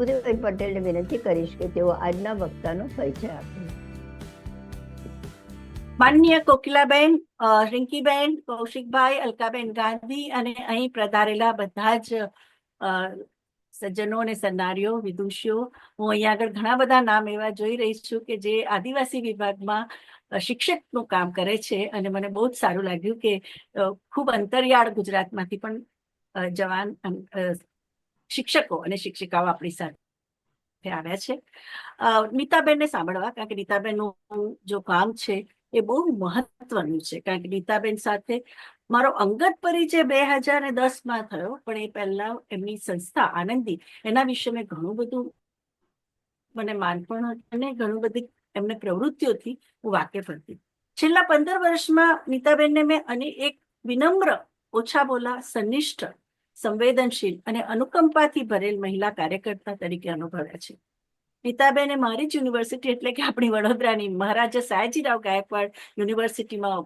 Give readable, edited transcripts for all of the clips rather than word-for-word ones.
સબુદેભાઈ પટેલને વિનંતી કરીશ કે તેઓ આજના વક્તાનો પરિચય આપે. માનનીય કોકિલાબેન, રિંકીબેન, કૌશિકભાઈ, અલકાબેન ગાંધી અને અહીં પધારેલા બધા જ સજ્જનો અને સન્નારીઓ, વિદુષીઓ, હું અહીંયા આગળ ઘણા બધા નામ એવા જોઈ રહી છું કે જે આદિવાસી વિભાગમાં શિક્ષકનું કામ કરે છે, અને મને બહુ જ સારું લાગ્યું કે ખૂબ અંતરિયાળ ગુજરાતમાંથી પણ જવાન શિક્ષકો અને શિક્ષિકાઓ આપણી સાથે આવ્યા છે. નીતાબેનને સાંભળવા, કારણ કે નીતાબેનનું જો કામ છે એ બહુ મહત્વનું છે, કારણ કે નીતાબેન સાથે મારો અંગત પરિચય 2010માં થયો, પણ એ પહેલા એમની સંસ્થા આનંદી, એના વિશે મેં ઘણું બધું મને માનપણ અને ઘણું બધી એમને પ્રવૃત્તિઓથી હું વાકેફ હતી. છેલ્લા 15 વર્ષમાં નીતાબેનને મેં એક વિનમ્ર, ઓછા બોલા, સંનિષ્ઠ, સંવેદનશીલ અને અનુકંપાથી ભરેલ મહિલા કાર્યકર્તા તરીકે અનુભવ્યા છે. નીતાબેને મારી જ યુનિવર્સિટી એટલે કે આપણી વડોદરાની મહારાજા સયાજીરાવ ગાયકવાડ યુનિવર્સિટીમાં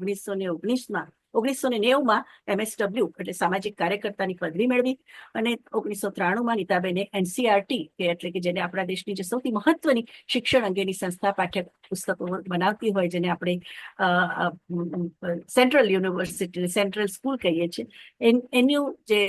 1990માં MSW એટલે સામાજિક કાર્યકર્તાની પદવી મેળવી, અને 1993માં નીતાબેને NCERT એટલે કે જેને આપણા દેશની જે સૌથી મહત્વની શિક્ષણ અંગેની સંસ્થા પાઠ્ય પુસ્તકો બનાવતી હોય, જેને આપણે સેન્ટ્રલ યુનિવર્સિટી, સેન્ટ્રલ સ્કૂલ કહીએ છીએ, એનું જે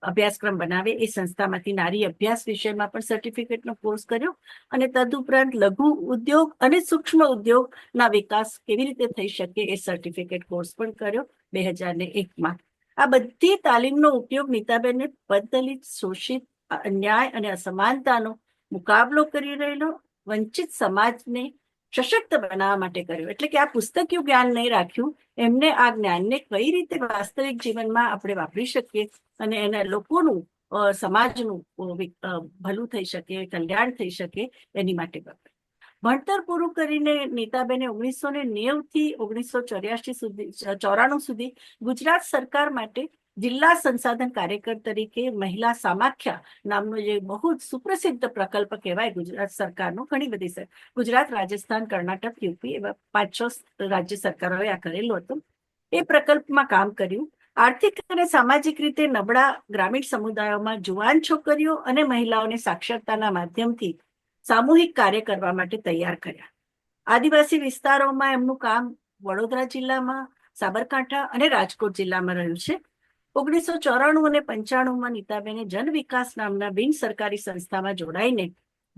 અભ્યાસક્રમ બનાવે એ સંસ્થામાંથી નારી અભ્યાસ વિષયમાં પણ સર્ટિફિકેટનો કોર્સ કર્યો, અને તદુપરાંત લઘુ ઉદ્યોગ અને સૂક્ષ્મ ઉદ્યોગના વિકાસ કેવી રીતે થઈ શકે એ સર્ટિફિકેટ કોર્સ પણ કર્યો 2001માં. આ બધી તાલીમનો ઉપયોગ નીતાબેને પદદલિત, શોષિત, અન્યાય અને અસમાનતાનો મુકાબલો કરી રહેલો વંચિત સમાજને સશક્ત બનાવવા માટે કર્યો. એટલે કે આ પુસ્તકીય જ્ઞાન નહીં રાખ્યું, એમને આ જ્ઞાનને કઈ રીતે વાસ્તવિક જીવનમાં આપણે વાપરી શકીએ અને એના લોકોનું, સમાજનું ભલું થઈ શકે, કલ્યાણ થઈ શકે, એની માટે ભણતર પૂરું કરીને નીતાબેને 1990થી 1994 સુધી ગુજરાત સરકાર માટે જિલ્લા સંસાધન કાર્યકર તરીકે મહિલા સામાખ્યા નામનો જે બહુ જ સુપ્રસિદ્ધ પ્રકલ્પ કહેવાય ગુજરાત સરકારનો, ઘણી બધી ગુજરાત, રાજસ્થાન, કર્ણાટક, યુપી એવા 5-6 રાજ્ય સરકારોએ આ કરેલું હતું, એ પ્રકલ્પમાં કામ કર્યું. આર્થિક અને સામાજિક રીતે નબળા ગ્રામીણ સમુદાયોમાં જુવાન છોકરીઓ અને મહિલાઓને સાક્ષરતાના માધ્યમથી સામૂહિક કાર્ય કરવા માટે તૈયાર કર્યા. આદિવાસી વિસ્તારોમાં એમનું કામ વડોદરા જિલ્લામાં, સાબરકાંઠા અને રાજકોટ જિલ્લામાં રહ્યું છે. 1994 અને 95માં નીતાબેને જન વિકાસ નામના બિન સરકારી સંસ્થામાં જોડાઈને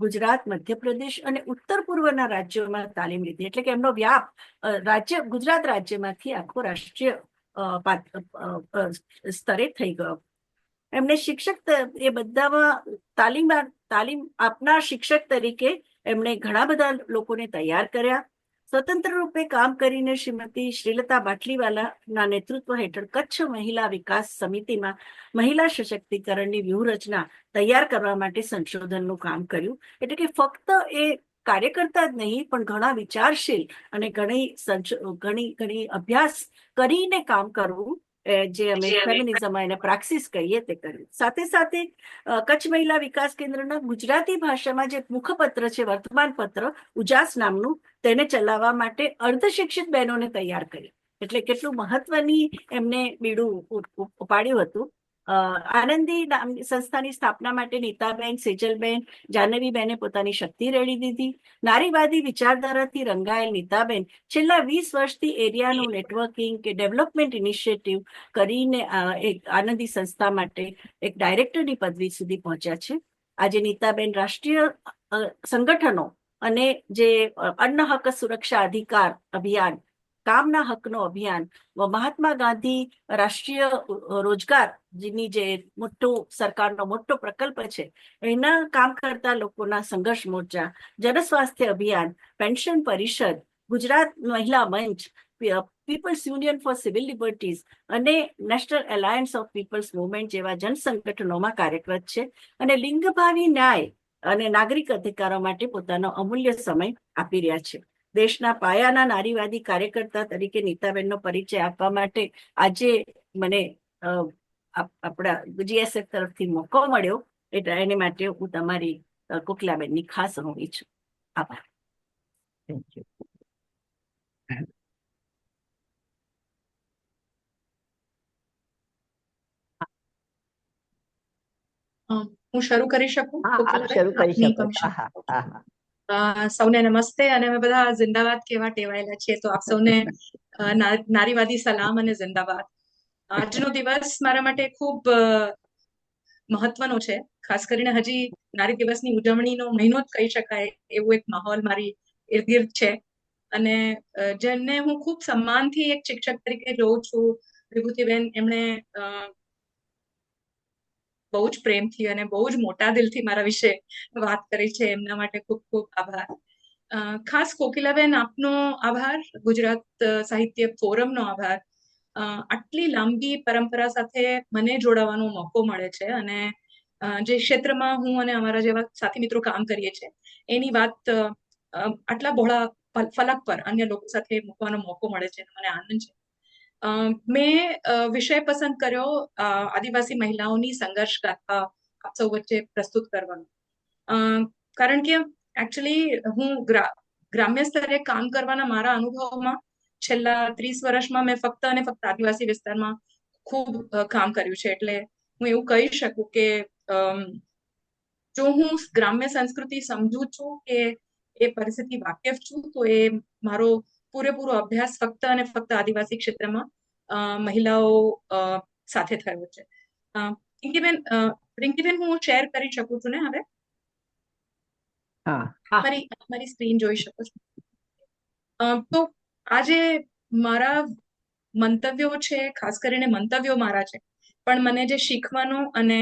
ગુજરાત, મધ્યપ્રદેશ અને ઉત્તર પૂર્વના રાજ્યોમાં તાલીમ લીધી. એટલે કે એમનો વ્યાપ ગુજરાત રાજ્યમાંથી આખો રાષ્ટ્રીય સ્તરે થઈ ગયો. એમને શિક્ષક એ બધામાં તાલીમ આપનાર શિક્ષક તરીકે એમણે ઘણા બધા લોકોને તૈયાર કર્યા. સ્વતંત્ર રૂપે કામ કરીને શ્રીમતી શ્રીલતા બાટલીવાલાના નેતૃત્વ હેઠળ કચ્છ મહિલા વિકાસ સમિતિમાં મહિલા સશક્તિકરણની વ્યૂહરચના તૈયાર કરવા માટે સંશોધનનું કામ કર્યું. એટલે કે ફક્ત એ કાર્યકર્તા જ નહીં, પણ ઘણા વિચારશીલ અને ઘણી અભ્યાસ કરીને કામ કરવું, જે અમે ફેમિનિઝમ અને પ્રાક્સિસ કહીએ તે કર્યું. સાથે સાથે કચ્છ મહિલા વિકાસ કેન્દ્રના ગુજરાતી ભાષામાં જે મુખપત્ર છે, વર્તમાન પત્ર ઉજાસ નામનું, તેને ચલાવવા માટે અર્ધશિક્ષિત બહેનોને તૈયાર કરી. એટલે કેટલું મહત્વની એમને બીડું ઉપાડ્યું હતું. આનંદી સંસ્થાની સ્થાપના માટે નીતાબેન, સેજલબેન, જાહ્નવીબેને પોતાની શક્તિ રેડી દીધી. નારીવાદી વિચારધારાથી રંગાયેલ નીતાબેન છેલ્લા 20 વર્ષથી એરિયાનું નેટવર્કિંગ કે ડેવલપમેન્ટ ઇનિશિયેટિવ કરીને એક આનંદી સંસ્થા માટે એક ડાયરેક્ટરની પદવી સુધી પહોંચ્યા છે. આજે નીતાબેન રાષ્ટ્રીય સંગઠનો અને જે અન્ન હક સુરક્ષા અધિકાર અભિયાન, કામના હકનો અભિયાન, મહાત્મા ગાંધી રાષ્ટ્રીય રોજગાર જેની જે સરકારનો મોટો પ્રકલ્પ છે, એના કામ કરતા લોકોના સંઘર્ષ મોરચા, જનસ્વાસ્થ્ય અભિયાન, પેન્શન પરિષદ, Gujarat Mahila Manch, people's union for civil liberties અને national alliance of people's movement જેવા જનસંગઠનોમાં કાર્યરત છે, અને લિંગભાવી ન્યાય અને નાગરિક અધિકારો માટે પોતાનો અમૂલ્ય સમય આપી રહ્યા છે. દેશના પાયાના નારીવાદી કાર્યકર્તા તરીકે નીતાબેનનો પરિચય આપવા માટે આજે મને આપણા GSF તરફથી મોકો મળ્યો, એને માટે હું તમારી કોકિલાબેનની ખાસ ઋણી છું. આભાર. Thank you. હું શરૂ કરી શકું? હા, આપ કોકિલાબેન, શરૂ કરી આપની શકો છો. permission? હા Okay. હા હા સૌને નમસ્તે. અને અમે બધા જિંદાબાદ કેવા ટેવાયેલા છીએ, તો આપ સૌને નારીવાદી સલામ અને જિંદાબાદ. આજનો દિવસ મારા માટે ખૂબ મહત્વનો છે. ખાસ કરીને હજી નારી દિવસની ઉજવણીનો મહિનો જ કહી શકાય એવું એક માહોલ મારી ઇર્દ ગિર્દ છે. અને જેને હું ખૂબ સન્માનથી એક શિક્ષક તરીકે જોઉં છું, વિભૂતિબેન, એમણે બહુ જ પ્રેમથી અને બહુ જ મોટા દિલથી મારા વિશે વાત કરી છે. એમના માટે ખૂબ ખૂબ આભાર. ખાસ કોકિલાબેન, આપનો આભાર. ગુજરાત સાહિત્ય ફોરમનો આભાર. આટલી લાંબી પરંપરા સાથે મને જોડાવાનો મોકો મળે છે, અને જે ક્ષેત્રમાં હું અને અમારા જેવા સાથી મિત્રો કામ કરીએ છીએ એની વાત આટલા બહોળા ફલક પર અન્ય લોકો સાથે મૂકવાનો મોકો મળે છે. મને આનંદ છે. મેં વિષય પસંદ કર્યો આદિવાસી મહિલાઓની સંઘર્ષ ગાથા આપ સૌ વચ્ચે પ્રસ્તુત કરવાનો, કારણ કે એકચ્યુઅલી હું ગ્રામ્ય સ્તરે કામ કરવાના મારા અનુભવમાં છેલ્લા 30 વર્ષમાં મેં ફક્ત અને ફક્ત આદિવાસી વિસ્તારમાં ખૂબ કામ કર્યું છે. એટલે હું એવું કહી શકું કે જો હું ગ્રામ્ય સંસ્કૃતિ સમજું છું કે એ પરિસ્થિતિ વાકેફ છું, તો એ મારો પૂરેપૂરો અભ્યાસ ફક્ત અને ફક્ત આદિવાસી ક્ષેત્રમાં મહિલાઓ સાથે થયો છે. રિંકીબેન, હું શેર કરી શકું છું ને હવે? હા મારી સ્ક્રીન જોઈ શકો છો. તો આજે મારા મંતવ્યો છે, ખાસ કરીને મંતવ્યો મારા છે, પણ મને જે શીખવાનો અને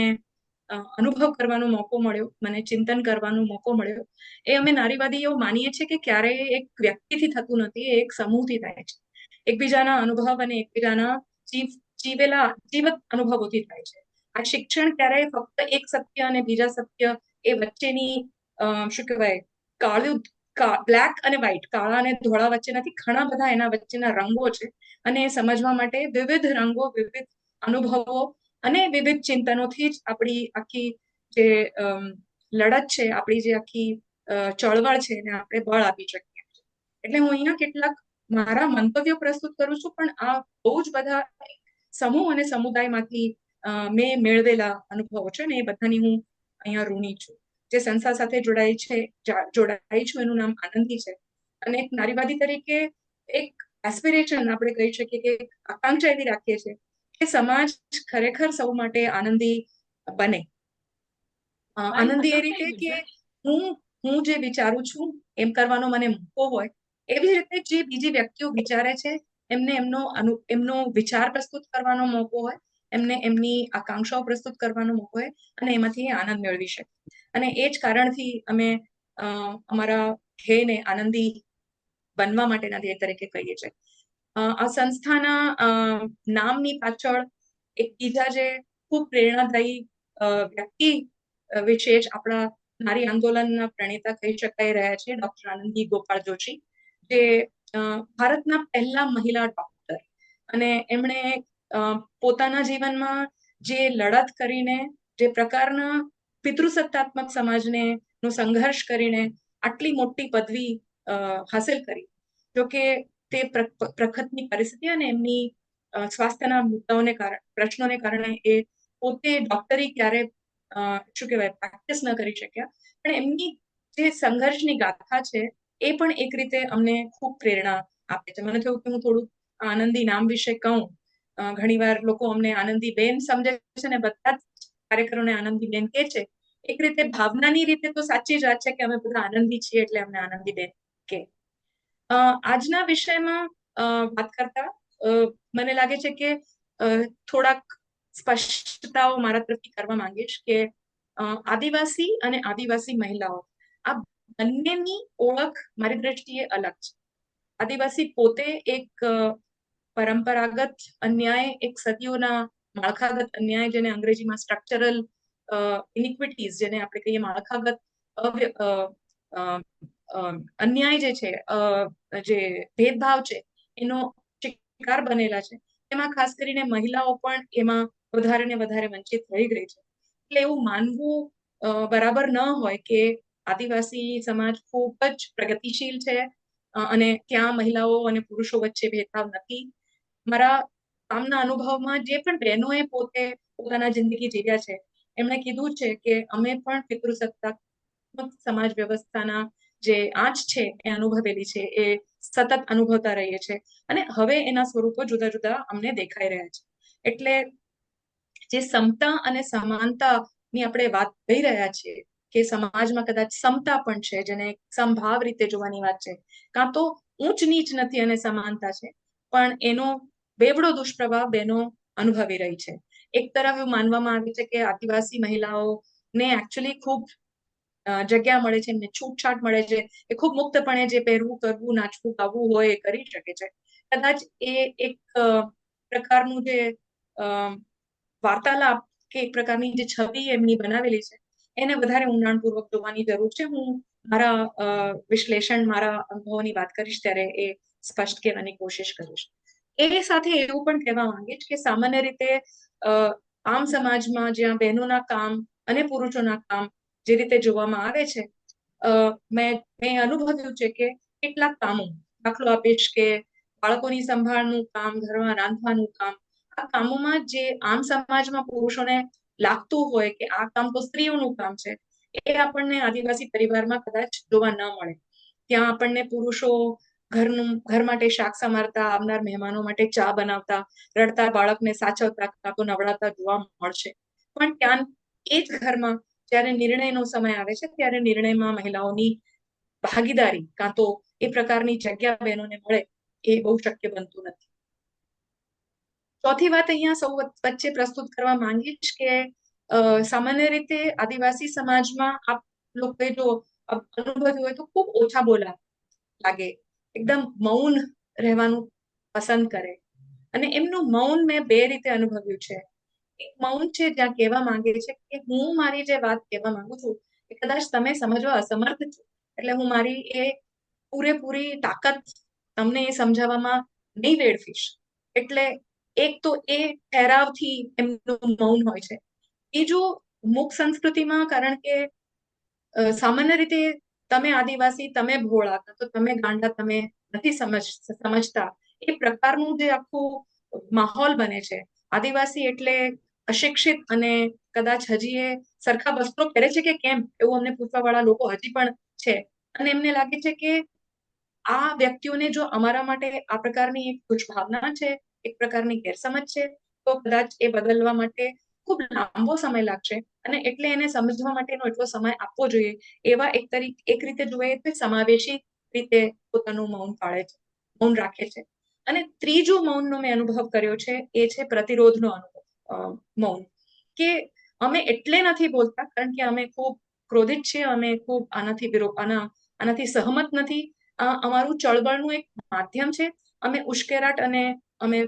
અનુભવ કરવાનો મોકો મળ્યો, મને ચિંતન કરવાનો મોકો મળ્યો, એ અમે નારીવાદીઓ માનીએ છીએ કે ક્યારેય એક વ્યક્તિથી થતું નથી, એ એક સમૂહથી થાય છે. એકબીજાના અનુભવ અને એકબીજાના જીવત અનુભવોથી થાય છે. આ શિક્ષણ ક્યારેય ફક્ત એક સત્ય અને બીજા સત્ય એ વચ્ચેની શું કહેવાય બ્લેક અને વ્હાઈટ, કાળા અને ધોળા વચ્ચે નથી. ઘણા બધા એના વચ્ચેના રંગો છે, અને એ સમજવા માટે વિવિધ રંગો, વિવિધ અનુભવો અને વિવિધ ચિંતનોથી જ આપણી આખી જે લડત છે, આપણી જે આખી ચળવળ છે, એને આપણે બળ આપી શકીએ. એટલે હું અહીંયા કેટલાક મારા મંતવ્યો પ્રસ્તુત કરું છું, પણ આ બહુ જ બધા સમૂહ અને સમુદાયમાંથી મેં મેળવેલા અનુભવો છે, ને એ બધાની હું અહીંયા ઋણી છું. જે સંસ્થા સાથે જોડાઈ છું એનું નામ આનંદી છે. અને એક નારીવાદી તરીકે એક એસ્પિરેશન આપણે કહી શકીએ કે આકાંક્ષા એવી રાખીએ છીએ કે સમાજ ખરેખર સૌ માટે આનંદી બને. આનંદી એ રીતે કે હું જે વિચારું છું એમ કરવાનો મને મોકો હોય, એવી રીતે જે બીજી વ્યક્તિઓ વિચારે છે એમને એમનો વિચાર પ્રસ્તુત કરવાનો મોકો હોય, એમને એમની આકાંક્ષાઓ પ્રસ્તુત કરવાનો મોકો હોય, અને એમાંથી આનંદ મેળવી શકે. અને એ જ કારણથી અમે અમારા ધ્યેયને આનંદી બનવા માટેના ધ્યેય તરીકે કહીએ છીએ. આ સંસ્થાના નામની પાછળ એક બીજા જે ખૂબ પ્રેરણાદાયી વ્યક્તિ વિશેષ આપણા નારી આંદોલનના પ્રણેતા કહી શકાઈ રહ્યા છે, ડોક્ટર આનંદી ગોપાલ જોશી, જે ભારતના પહેલા મહિલા ડોક્ટર, અને એમણે પોતાના જીવનમાં જે લડત કરીને, જે પ્રકારના પિતૃસત્તાત્મક સમાજને નો સંઘર્ષ કરીને આટલી મોટી પદવી હાસિલ કરી. જોકે તે પ્રખતની પરિસ્થિતિ અને એમની સ્વાસ્થ્યના મુદ્દાઓને પ્રશ્નોને કારણે એ પોતે ડોક્ટરી ક્યારે શું કહેવાય પ્રેક્ટિસ ન કરી શક્યા, પણ એમની જે સંઘર્ષની ગાથા છે એ પણ એક રીતે અમને ખૂબ પ્રેરણા આપે છે. મને થયું કે હું થોડું આનંદી નામ વિશે કહું. ઘણીવાર લોકો અમને આનંદી બેન સમજે છે, ને બધા જ કાર્યકરોને આનંદી બેન કહે છે. એક રીતે ભાવનાની રીતે તો સાચી જ વાત છે કે અમે બધા આનંદી છીએ, એટલે અમને આનંદી બેન કે. આજના વિષયમાં વાત કરતા મને લાગે છે કે થોડાક સ્પષ્ટતાઓ મારા તરફથી કરવા માંગીશ કે આદિવાસી અને આદિવાસી મહિલાઓ આ બંનેની ઓળખ મારી દ્રષ્ટિએ અલગ છે. આદિવાસી પોતે એક પરંપરાગત અન્યાય, એક સદીઓના માળખાગત અન્યાય, જેને અંગ્રેજીમાં સ્ટ્રક્ચરલ ઇનિક્વિટીઝ જેને આપણે કહીએ, માળખાગત અન્યાય જે છે, જે ભેદભાવ છે, એનો શિકાર બનેલા છે. એમાં ખાસ કરીને મહિલાઓ પણ એમાં વધારે ને વધારે વંચિત રહી ગઈ છે. એટલે એવું માનવું બરાબર ન હોય કે આદિવાસી સમાજ ખૂબ જ પ્રગતિશીલ છે અને ત્યાં મહિલાઓ અને પુરુષો વચ્ચે ભેદભાવ નથી. મારા કામના અનુભવમાં જે પણ બહેનોએ પોતે પોતાના જિંદગી જીવ્યા છે એમણે કીધું છે કે અમે પણ પિતૃસત્તાત્મક સમાજ વ્યવસ્થાના જે આંચ છે એ અનુભવેલી છે, એ સતત અનુભવતા રહીએ છીએ અને હવે એના સ્વરૂપો જુદા જુદા અમને દેખાઈ રહ્યા છે. એટલે જે સમતા અને સમાનતાની આપણે વાત કરી રહ્યા છીએ કે સમાજમાં કદાચ સમતા પણ છે, જેને સમભાવ રીતે જોવાની વાત છે, કાં તો ઊંચ નીચ નથી અને સમાનતા છે, પણ એનો બેવડો દુષ્પ્રભાવ બહેનો અનુભવી રહી છે. એક તરફ એવું માનવામાં આવે છે કે આદિવાસી મહિલાઓને એકચ્યુઅલી ખૂબ જગ્યા મળે છે, એમને છૂટછાટ મળે છે, એ ખૂબ મુક્તપણે જે પહેરવું, કરવું, નાચવું, ગાવું હોય એ કરી શકે છે. કદાચ એ એક પ્રકારનું જે વાર્તાલાપ કે એક પ્રકારની જે છબી એમની બનાવેલી છે એને વધારે ઊંડાણપૂર્વક જોવાની જરૂર છે. હું મારા વિશ્લેષણ, મારા અનુભવોની વાત કરીશ ત્યારે એ સ્પષ્ટ કરવાની કોશિશ કરીશ. એ સાથે એવું પણ કહેવા માંગીશ કે સામાન્ય રીતે આમ સમાજમાં જ્યાં બહેનોના કામ અને પુરુષોના કામ જે રીતે જોવામાં આવે છે, મેં અનુભવ્યું છે કે કેટલાક કામો, દાખલો આપીશ કે બાળકોની સંભાળનું કામ, ઘરમાં રાંધવાનું કામ, આ કામોમાં જે આમ સમાજમાં પુરુષોને લાગતું હોય કે આ કામ તો સ્ત્રીઓનું કામ છે, એ આપણને આદિવાસી પરિવારમાં કદાચ જોવા ન મળે. ત્યાં આપણને પુરુષો ઘર માટે શાક સમારતા, આવનાર મહેમાનો માટે ચા બનાવતા, રડતા બાળકને સાચવતા, કાં તો નવડાવતા જોવા મળશે. પણ ત્યાં એ જ ઘરમાં જ્યારે નિર્ણયનો સમય આવે છે ત્યારે નિર્ણયમાં મહિલાઓની ભાગીદારી કાં તો એ પ્રકારની જગ્યા બહેનોને મળે એ બહુ શક્ય બનતું નથી. ચોથી વાત અહીંયા સૌ વચ્ચે પ્રસ્તુત કરવા માંગીશ કે સામાન્ય રીતે આદિવાસી સમાજમાં આપ લોકોએ જો અનુભવ્યું હોય તો ખૂબ ઓછા બોલા લાગે, એકદમ મૌન રહેવાનું પસંદ કરે. અને એમનું મૌન મેં બે રીતે અનુભવ્યું છે. એક મૌન છે જ્યાં કહેવા માંગે છે કે હું મારી જે વાત કહેવા માંગુ છું એ કદાચ તમે સમજવા અસમર્થ છો, એટલે હું મારી એ પૂરેપૂરી તાકાત તમને એ સમજાવવામાં નહીં વેડફીશ. એટલે એક તો એ ઠહેરાવથી એમનું મૌન હોય છે. બીજું, મુખ સંસ્કૃતિમાં, કારણ કે સામાન્ય રીતે તમે આદિવાસી, તમે ભોળા, તો તમે ગાંડા, તમે નથી સમજતા, એ પ્રકારનું જે આખું માહોલ બને છે. આદિવાસી એટલે અશિક્ષિત અને કદાચ હજી એ સરખા વસ્ત્રો પહેરે છે કે કેમ એવું અમને પૂછવા વાળા લોકો હજી પણ છે. અને એમને લાગે છે કે આ વ્યક્તિઓને જો અમારા માટે આ પ્રકારની એક દુષ્ભાવના છે, એક પ્રકારની ગેરસમજ છે, તો કદાચ એ બદલવા માટે ખૂબ લાંબો સમય લાગશે અને એટલે એને સમજવા માટેનો એટલો સમય આપવો જોઈએ. એવા એક રીતે જોઈએ તો સમાવેશી રીતે પોતાનું મૌન પાળે છે, મૌન રાખે છે. અને ત્રીજું મૌનનો મેં અનુભવ કર્યો છે એ છે પ્રતિરોધનો અનુભવ, મૌન. કે અમે એટલે નથી બોલતા કારણ કે અમે ખૂબ ક્રોધિત છીએ, અમે ખૂબ આનાથી સહમત નથી. અમારું ચળવળનું એક માધ્યમ છે. અમે ઉશ્કેરાટ અને અમે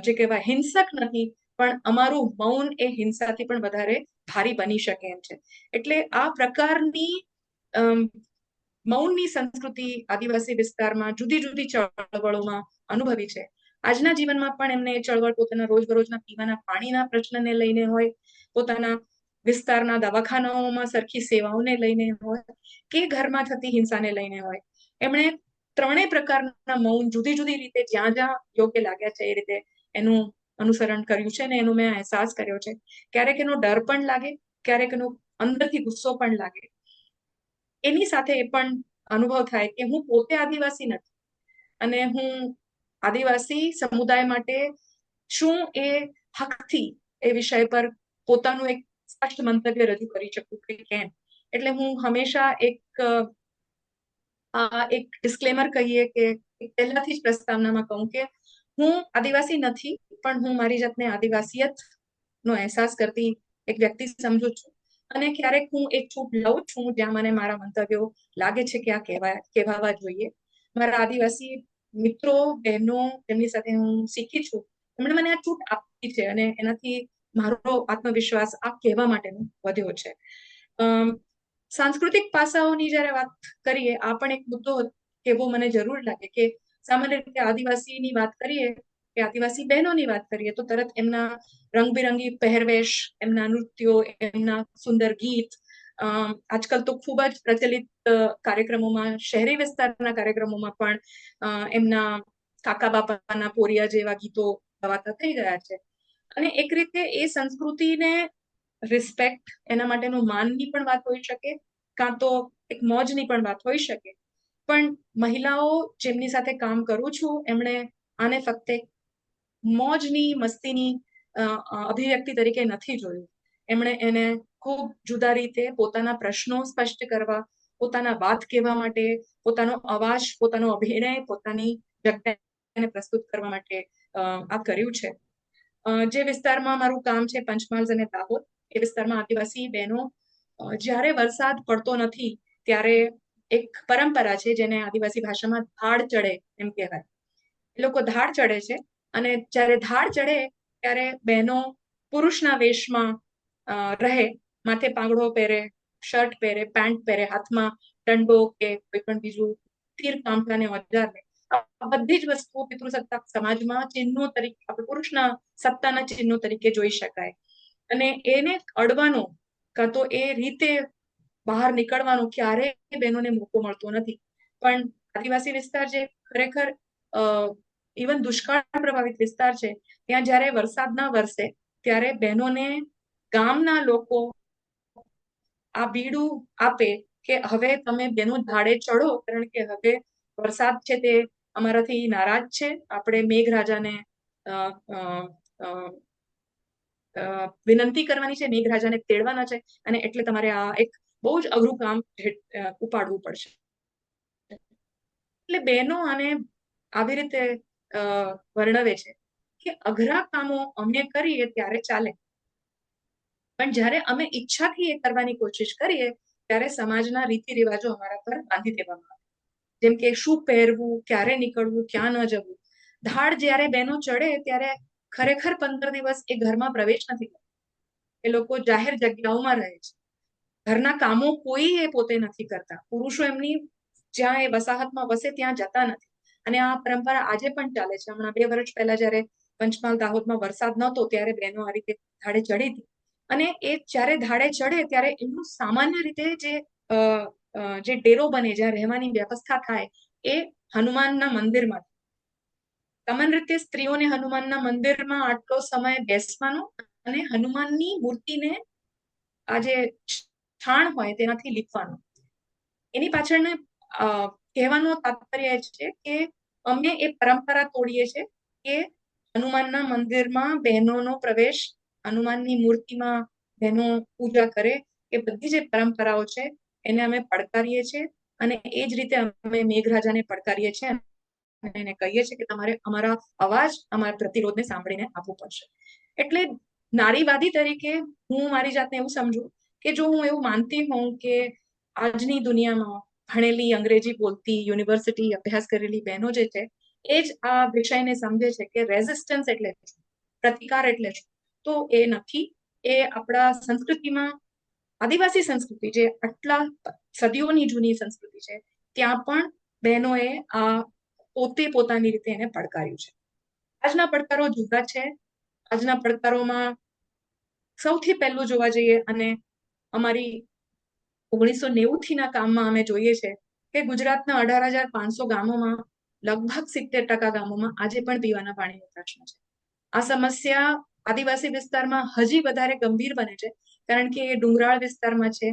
જે કહેવાય હિંસક નથી, પણ અમારું મૌન એ હિંસાથી પણ વધારે ભારી બની શકે એમ છે. એટલે આ પ્રકારની મૌનની સંસ્કૃતિ આદિવાસી વિસ્તારમાં જુદી જુદી ચળવળોમાં અનુભવી છે. આજના જીવનમાં પણ એમને ચળવળ પોતાના રોજબરોજના પીવાના પાણીના પ્રશ્નને લઈને હોય, પોતાના વિસ્તારના દવાખાનાઓમાં સરખી સેવાઓને લઈને હોય, કે ઘરમાં થતી હિંસાને લઈને હોય. એમણે ત્રણેય પ્રકારના મૌન જુદી જુદી રીતે જ્યાં જ્યાં યોગ્ય લાગ્યા છે એ રીતે એનું અનુસરણ કર્યું છે અને એનો મેં અહેસાસ કર્યો છે. ક્યારેક એનો ડર પણ લાગે, ક્યારેક એનો અંદરથી ગુસ્સો પણ લાગે. એની સાથે એ પણ અનુભવ થાય કે હું પોતે આદિવાસી નથી અને હું આદિવાસી સમુદાય માટે શું એ હકથી એ વિષય પર પોતાનું એક સ્પષ્ટ મંતવ્ય રજૂ કરી શકું કે કેમ. એટલે હું હંમેશા એક ડિસ્ક્લેમર કહીએ કે પહેલાથી જ પ્રસ્તાવનામાં કહું કે હું આદિવાસી નથી, પણ હું મારી જાતને આદિવાસીયત નો અહેસાસ કરતી એક વ્યક્તિ સમજુ છું. અને ક્યારેક હું એક છૂટ લઉં છું જ્યાં મને મારા મંતવ્યો લાગે છે કે આ કહેવાવા જોઈએ. મારા આદિવાસી મિત્રો, બહેનો, જેમની સાથે હું શીખી છું, એમણે મને આ છૂટ આપી છે અને એનાથી મારો આત્મવિશ્વાસ આ કહેવા માટેનો વધ્યો છે. સાંસ્કૃતિક પાસાઓની જયારે વાત કરીએ, આ પણ એક મુદ્દો કહેવો મને જરૂર લાગે કે સામાન્ય રીતે આદિવાસીની વાત કરીએ કે આદિવાસી બહેનોની વાત કરીએ તો તરત એમના રંગબેરંગી પહેરવેશ, એમના નૃત્યો, એમના સુંદર ગીત, આજકાલ તો ખૂબ જ પ્રચલિત કાર્યક્રમોમાં, શહેરી વિસ્તારના કાર્યક્રમોમાં પણ એમના કાકા બાપાના પોરિયા જેવા ગીતો ગવાતા થઈ ગયા છે. અને એક રીતે એ સંસ્કૃતિને રિસ્પેક્ટ, એના માટેનું માનની પણ વાત હોઈ શકે, કાં તો એક મોજની પણ વાત હોઈ શકે. પણ મહિલાઓ જેમની સાથે કામ કરું છું એમણે આને ફક્ત એક મોજની મસ્તીની અભિવ્યક્તિ તરીકે નથી જોયું. એમણે એને ખૂબ જુદા રીતે પોતાના પ્રશ્નો સ્પષ્ટ કરવા, પોતાના વાત કહેવા માટે, પોતાનો અવાજ, પોતાનો અભિનય, પોતાની વ્યક્તિને પ્રસ્તુત કરવા માટે આ કર્યું છે. જે વિસ્તારમાં મારું કામ છે પંચમહાલ અને દાહોદ, એ વિસ્તારમાં આદિવાસી બહેનો જ્યારે વરસાદ પડતો નથી ત્યારે એક પરંપરા છે જેને આદિવાસી ભાષામાં ધાડ ચડે એમ કહેવાય. એ લોકો ધાડ ચડે છે અને જ્યારે ધાડ ચડે ત્યારે બહેનો પુરુષના વેશમાં રહે, માથે પાંગડો પહેરે, શર્ટ પહેરે, પેન્ટ પહેરે, હાથમાં દંડો કે કોઈ પણ બીજું તીર કામઠાને ઓજાર લે. આ બધી જ વસ્તુઓ પિતૃસત્તાક સમાજમાં ચિહ્નો તરીકે, આપણે પુરુષના સત્તાના ચિહ્નો તરીકે જોઈ શકાય. અને એને અડવાનો કાં તો એ રીતે બહાર નીકળવાનો ક્યારેય બહેનોને મોકો મળતો નથી. પણ આદિવાસી વિસ્તાર જે ખરેખર ઇવન દુષ્કાળ પ્રભાવિત વિસ્તાર છે, ત્યાં જ્યારે વરસાદ ના વરસે ત્યારે બહેનોને ગામના લોકો આ બીડું આપે કે હવે તમે બહેનો ધાડે ચડો, કારણ કે હવે વરસાદ છે તે અમારાથી નારાજ છે, આપણે મેઘરાજાને વિનંતી કરવાની છે, મેઘરાજાને તેડવાના છે, અને એટલે તમારે આ એક બહુ જ અઘરું કામ ઉપાડવું પડશે. એટલે બહેનો આને આવી રીતે વર્ણવે છે કે અઘરા કામો અમે કરીએ ત્યારે ચાલે, પણ જ્યારે અમે ઈચ્છાથી એ કરવાની કોશિશ કરીએ ત્યારે સમાજના રીતિ રિવાજો અમારા પર બાંધી દેવામાં આવે. જેમ કે શું પહેરવું, ક્યારે નીકળવું, ક્યાં ન જવું. ધાડ જ્યારે બહેનો ચડે ત્યારે ખરેખર 15 દિવસ એ ઘરમાં પ્રવેશ નથી કરતા. એ લોકો જાહેર જગ્યાઓમાં રહે છે. ઘરના કામો કોઈ એ પોતે નથી કરતા. પુરુષો એમની જ્યાં એ વસાહતમાં વસે ત્યાં જતા નથી. અને આ પરંપરા આજે પણ ચાલે છે. હમણાં 2 વર્ષ પહેલા જ્યારે પંચમહાલ દાહોદમાં વરસાદ નહોતો ત્યારે બહેનો આ રીતે ધાડે ચડી હતી. અને એ જ્યારે ધાડે ચડે ત્યારે એમનું સામાન્ય રીતે જે ડેરો બને, જ્યાં રહેવાની વ્યવસ્થા થાય, એ હનુમાનના મંદિરમાં. સમાન રીતે સ્ત્રીઓને હનુમાનના મંદિરમાં આટલો સમય બેસવાનો અને હનુમાનની મૂર્તિને આ જે છાણ હોય તેનાથી લીપવાનું. એની પાછળને કહેવાનું તાત્પર્ય છે કે અમે એ પરંપરા તોડીએ છીએ કે હનુમાનના મંદિરમાં બહેનોનો પ્રવેશ, હનુમાનની મૂર્તિમાં બહેનો પૂજા કરે, એ બધી જે પરંપરાઓ છે એને અમે પડકારીએ છીએ. અને એ જ રીતે અમે મેઘરાજાને પડકારીએ છીએ અને એને કહીએ છીએ કે તમારે અમારા અવાજ, અમારા પ્રતિરોધને સાંભળીને આપવું પડશે. એટલે નારીવાદી તરીકે હું મારી જાતને એવું સમજુ કે જો હું એવું માનતી હોઉં કે આજની દુનિયામાં ભણેલી, અંગ્રેજી બોલતી, યુનિવર્સિટી અભ્યાસ કરેલી બહેનો જે છે એ જ આ વિષયને સમજે છે કે રેઝિસ્ટન્સ એટલે પ્રતિકાર એટલે શું, તો એ નથી. એ આપણા સંસ્કૃતિમાં, આદિવાસી સંસ્કૃતિ જે આટલા સદીઓની જૂની સંસ્કૃતિ છે, ત્યાં પણ બહેનોએ આ પોતે પોતાની રીતે એને પડકાર્યું છે. આજના પડકારો જુદા છે. આજના પડકારોમાં સૌથી પહેલું જોવા જઈએ અને અમારી 1990 ના કામમાં અમે જોઈએ છે કે ગુજરાતના 18,500 ગામોમાં લગભગ 70% ગામોમાં આજે પણ પીવાના પાણીનો પ્રશ્ન છે. આ સમસ્યા આદિવાસી વિસ્તારમાં હજી વધારે ગંભીર બને છે કારણ કે એ ડુંગરાળ વિસ્તારમાં છે.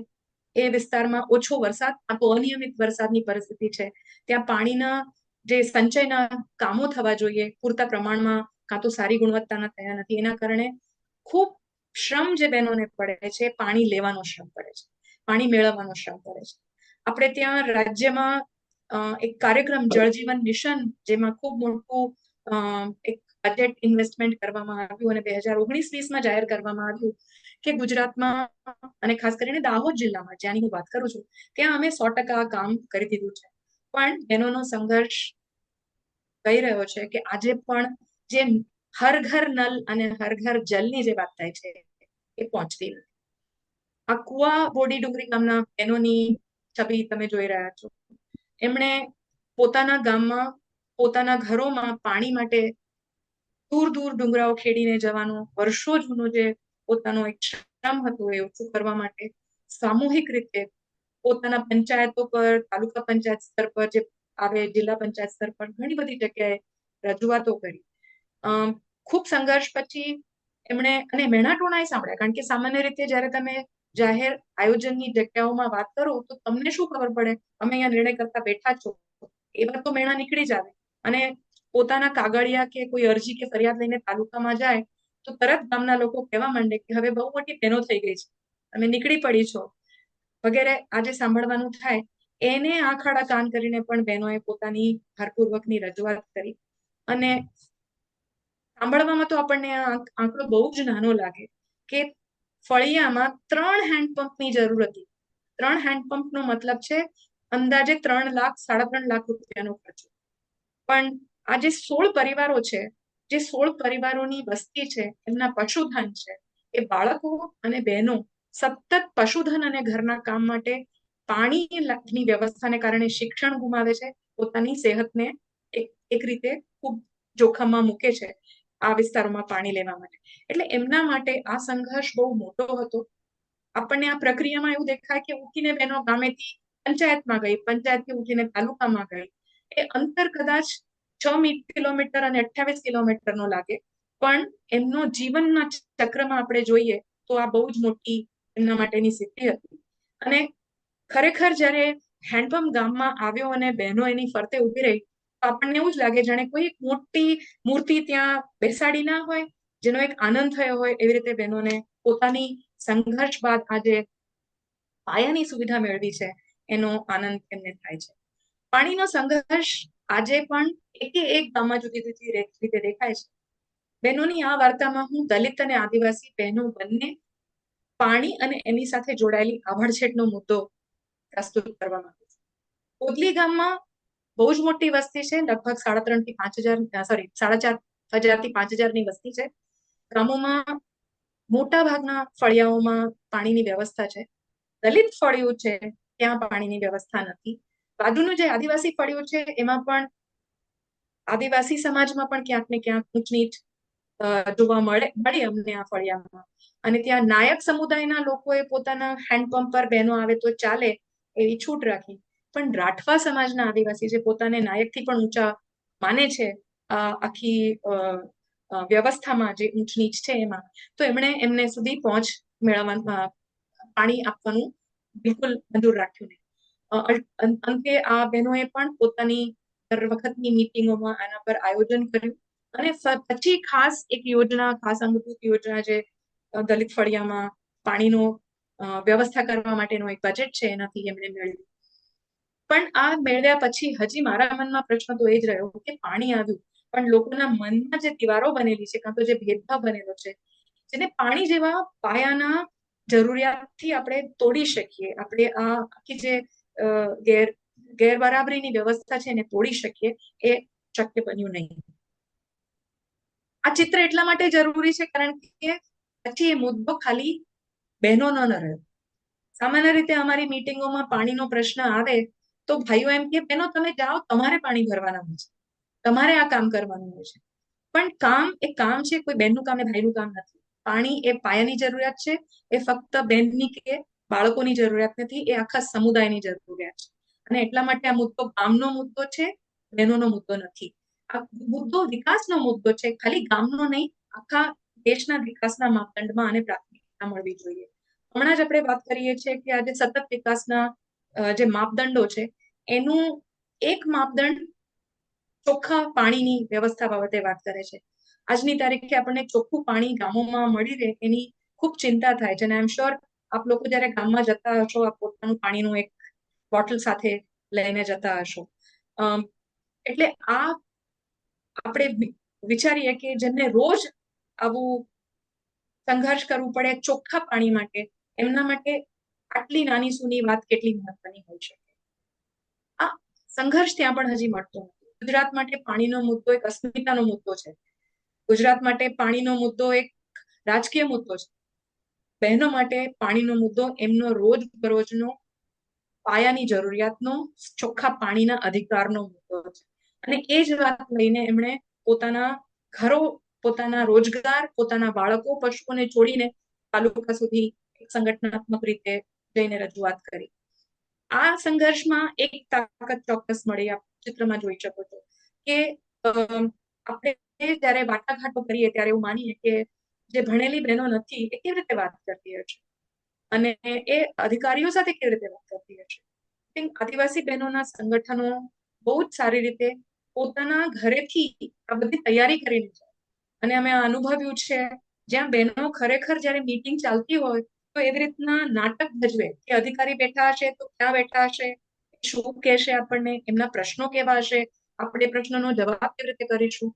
એ વિસ્તારમાં ઓછો વરસાદ, અનિયમિત વરસાદની પરિસ્થિતિ છે. ત્યાં પાણીના જે સંચયના કામો થવા જોઈએ પૂરતા પ્રમાણમાં કાં તો સારી ગુણવત્તાના થયા નથી. એના કારણે ખૂબ શ્રમ જે બહેનોને પડે છે, પાણી લેવાનો શ્રમ પડે છે, પાણી મેળવવાનો શ્રમ પડે છે. આપણે ત્યાં રાજ્યમાં એક કાર્યક્રમ જળ જીવન મિશન, જેમાં ખૂબ મોટું એક બજેટ ઇન્વેસ્ટમેન્ટ કરવામાં આવ્યું અને 2019-20માં જાહેર કરવામાં આવ્યું કે ગુજરાતમાં અને ખાસ કરીને દાહોદ જિલ્લામાં, જ્યાંની હું વાત કરું છું, ત્યાં અમે 100% કામ કરી દીધું છે. પણ બહેનોનો સંઘર્ષ કહી રહ્યો છે કે આજે પણ જે હર ઘર નલ અને હર ઘર જલની જે વાત થાય છે એ પહોંચતી નથી. આ કુવા બોડી ડુંગરી ગામના બહેનોની છબી તમે જોઈ રહ્યા છો. એમણે પોતાના ગામમાં, પોતાના ઘરોમાં પાણી માટે દૂર દૂર ડુંગરાઓ ખેડીને જવાનું વર્ષો જૂનો જે પોતાનો એક શ્રમ હતો એ ઓછું કરવા માટે સામૂહિક રીતે પોતાના પંચાયતો પર, તાલુકા પંચાયત સ્તર પર જે આવે, જિલ્લા પંચાયત સ્તર પર ઘણી બધી જગ્યાએ રજૂઆતો કરી. ખૂબ સંઘર્ષ પછી એમણે અને મેણા ટોણાએ સાંભળ્યા, કારણ કે સામાન્ય રીતે જ્યારે તમે જાહેર આયોજનની જગ્યાઓમાં વાત કરો તો તમને શું ખબર પડે, અમે અહીંયા નિર્ણય કરતા બેઠા છો, એ વાત તો મેણા નીકળી જ આવે. અને પોતાના કાગળિયા કે કોઈ અરજી કે ફરિયાદ લઈને તાલુકામાં જાય તો તરત ગામના લોકો કહેવા માંડે કે હવે બહુ મોટી બહેનો થઈ ગઈ છે, તમે નીકળી પડી છો વગેરે. આજે સાંભળવાનું થાય એને આંખ આડા કાન કરીને પણ બહેનોએ પોતાની ભારપૂર્વકની રજૂઆત કરી. અને સાંભળવામાં તો આપણને આ આંકડો બહુ જ નાનો લાગે કે ફળિયામાં 3 હેન્ડપંપની જરૂર હતી. 3 હેન્ડપંપનો મતલબ છે અંદાજે 3 લાખ 3.5 લાખ રૂપિયાનો ખર્ચો. પણ આ જે 16 પરિવારો છે, જે 16 પરિવારોની વસ્તી છે, એમના પશુધન છે, એ બાળકો અને બહેનો સતત પશુધન અને ઘરના કામ માટે પાણીની વ્યવસ્થાને કારણે શિક્ષણ ગુમાવે છે, પોતાની સેહતને એક રીતે ખૂબ જોખમમાં મૂકે છે આ વિસ્તારોમાં પાણી લેવા માટે. એટલે એમના માટે આ સંઘર્ષ બહુ મોટો હતો. આપણને આ પ્રક્રિયામાં એવું દેખાય કે ઉઠીને બહેનો ગામેથી પંચાયતમાં ગઈ, પંચાયતથી ઉઠીને તાલુકામાં ગઈ. એ અંતર કદાચ 6 કિલોમીટર અને 28 કિલોમીટરનો લાગે, પણ એમનો જીવનના ચક્રમાં આપણે જોઈએ તો આ બહુ જ મોટી એમના માટેની સિદ્ધિ હતી. અને ખરેખર જ્યારે હેન્ડપંપ ગામમાં આવ્યો અને બહેનો એની ફરતે ઉભી રહી તો આપણને એવું જ લાગે જાણે કોઈ એક મોટી મૂર્તિ ત્યાં બેસાડી ના હોય, જેનો એક આનંદ થયો હોય. એવી રીતે બહેનોને પોતાની સંઘર્ષ બાદ આજે પાયાની સુવિધા મેળવી છે એનો આનંદ એમને થાય છે. પાણીનો સંઘર્ષ આજે પણ એક ગામમાં જુદી જુદી રીતે દેખાય છે. બહેનોની આ વાર્તામાં હું દલિત અને આદિવાસી બહેનો બંને પાણી અને એની સાથે જોડાયેલી આભડછેટનો મુદ્દો પ્રસ્તુત કરવા માંગુ છું. કોદલી ગામમાં બહુ જ મોટી વસ્તી છે, લગભગ 3.5 થી 5,000 4,500 થી 5,000ની વસ્તી છે. ગામોમાં મોટા ભાગના ફળિયાઓમાં પાણીની વ્યવસ્થા છે. દલિત ફળિયું છે ત્યાં પાણીની વ્યવસ્થા નથી. બાજુનું જે આદિવાસી ફળિયું છે એમાં પણ આદિવાસી સમાજમાં પણ ક્યાંક ને ક્યાંક ઊંચ નીચ જોવા મળી અમને આ ફળિયામાં. અને ત્યાં નાયક સમુદાયના લોકોએ પોતાના હેન્ડપંપ પર બહેનો આવે તો ચાલે એવી છૂટ રાખી. પણ રાઠવા સમાજના આદિવાસી જે પોતાને નાયકથી પણ ઊંચા માને છે આખી વ્યવસ્થામાં જે ઊંચ નીચ છે એમાં, તો એમણે એમને સુધી પહોંચ મેળવવા પાણી આપવાનું બિલકુલ મંજૂર રાખ્યું નહીં. અંતે આ બહેનોએ પણ પોતાની દર વખતની મીટિંગોમાં આના પર આયોજન કર્યું. અને પછી ખાસ એક યોજના, ખાસ અંગભૂત યોજના જે દલિત ફળિયામાં પાણીનો વ્યવસ્થા કરવા માટેનો એક બજેટ છે એનાથી એમણે મેળવ્યું. પણ આ મેળવ્યા પછી હજી મારા મનમાં પ્રશ્ન તો એ જ રહ્યો કે પાણી આવ્યું પણ લોકોના મનમાં જે દીવારો બનેલી છે, કાં તો જે ભેદભાવ બનેલો છે, જેને પાણી જેવા પાયાના જરૂરિયાતથી આપણે તોડી શકીએ, આપણે આ આખી જે ગેરબરાબરીની વ્યવસ્થા છે એને તોડી શકીએ, એ શક્ય બન્યું નહીં. આ ચિત્ર એટલા માટે જરૂરી છે કારણ કે પછી એ મુદ્દો ખાલી બહેનોનો ન રહ્યો. સામાન્ય રીતે અમારી મીટિંગોમાં પાણીનો પ્રશ્ન આવે તો ભાઈઓ એમ કે બહેનો તમે જાઓ, તમારે પાણી ભરવાના હોય છે, તમારે આ કામ કરવાનું હોય છે. પણ કામ એ કામ છે, કોઈ બહેનનું કામ એ ભાઈનું કામ નથી. પાણી એ પાયાની જરૂરિયાત છે, એ ફક્ત બહેનની કે બાળકોની જરૂરિયાત નથી, એ આખા સમુદાયની જરૂરિયાત છે. અને એટલા માટે આ મુદ્દો ગામનો મુદ્દો છે, બહેનોનો મુદ્દો નથી. આ મુદ્દો વિકાસનો મુદ્દો છે, ખાલી ગામનો નહીં, આખા દેશના વિકાસના માપદંડમાં આને પ્રાથમિકતા મળવી જોઈએ. હમણાં જ આપણે વાત કરીએ છીએ કે આજે સતત વિકાસના જે માપદંડો છે એનું એક માપદંડ ચોખ્ખા પાણીની વ્યવસ્થા બાબતે વાત કરે છે. આજની તારીખે આપણને ચોખ્ખું પાણી ગામોમાં મળી રહે એની ખૂબ ચિંતા થાય છે. અને આઈ એમ શ્યોર આપ લોકો જયારે ગામમાં જતા હશો, આપ પોતાનું પાણીનું એક બોટલ સાથે લઈને જતા હશો. એટલે આ આપણે વિચારીએ કે જેમને રોજ આવું સંઘર્ષ કરવું પડે ચોખ્ખા પાણી માટે, એમના માટે આટલી નાની સૂની વાત કેટલી મહત્વની હોઈ શકે. આ સંઘર્ષ ત્યાં પણ હજી મળતો નથી. ગુજરાત માટે પાણીનો મુદ્દો એક અસ્મિતાનો મુદ્દો છે. ગુજરાત માટે પાણીનો મુદ્દો એક રાજકીય મુદ્દો છે. બહેનો માટે પાણીનો મુદ્દો એમનો રોજબરોજનો પાયાની જરૂરિયાતનો, ચોખ્ખા પાણીના અધિકારનો મુદ્દો છે. અને એ જ વાત લઈને એમણે પોતાના ઘરો, પોતાના રોજગાર, પોતાના બાળકો, પશુઓને છોડીને તાલુકા સુધી સંગઠનાત્મક રીતે જઈને રજૂઆત કરી. આ સંઘર્ષમાં એક તાકાત ચોક્કસ મળી. આપ ચિત્રમાં જોઈ શકો છો કે આપણે જયારે વાટાઘાટો કરીએ ત્યારે એવું માનીએ કે જે ભણેલી બહેનો નથી એ કેવી રીતે વાત કરતી હશે અને એ અધિકારીઓ સાથે કેવી રીતે વાત કરતી હશે. આદિવાસી બહેનોના સંગઠનો બહુ જ સારી રીતે પોતાના ઘરેથી આ બધી તૈયારી કરીને જાય. અને અમે અનુભવ્યું છે જ્યાં બહેનો ખરેખર જ્યારે મીટિંગ ચાલતી હોય તો એવી રીતના નાટક ભજવે કે અધિકારી બેઠા હશે તો ક્યાં બેઠા હશે, શું કહેશે આપણને, એમના પ્રશ્નો કેવા હશે, આપણે પ્રશ્નનો જવાબ કેવી રીતે કરીશું.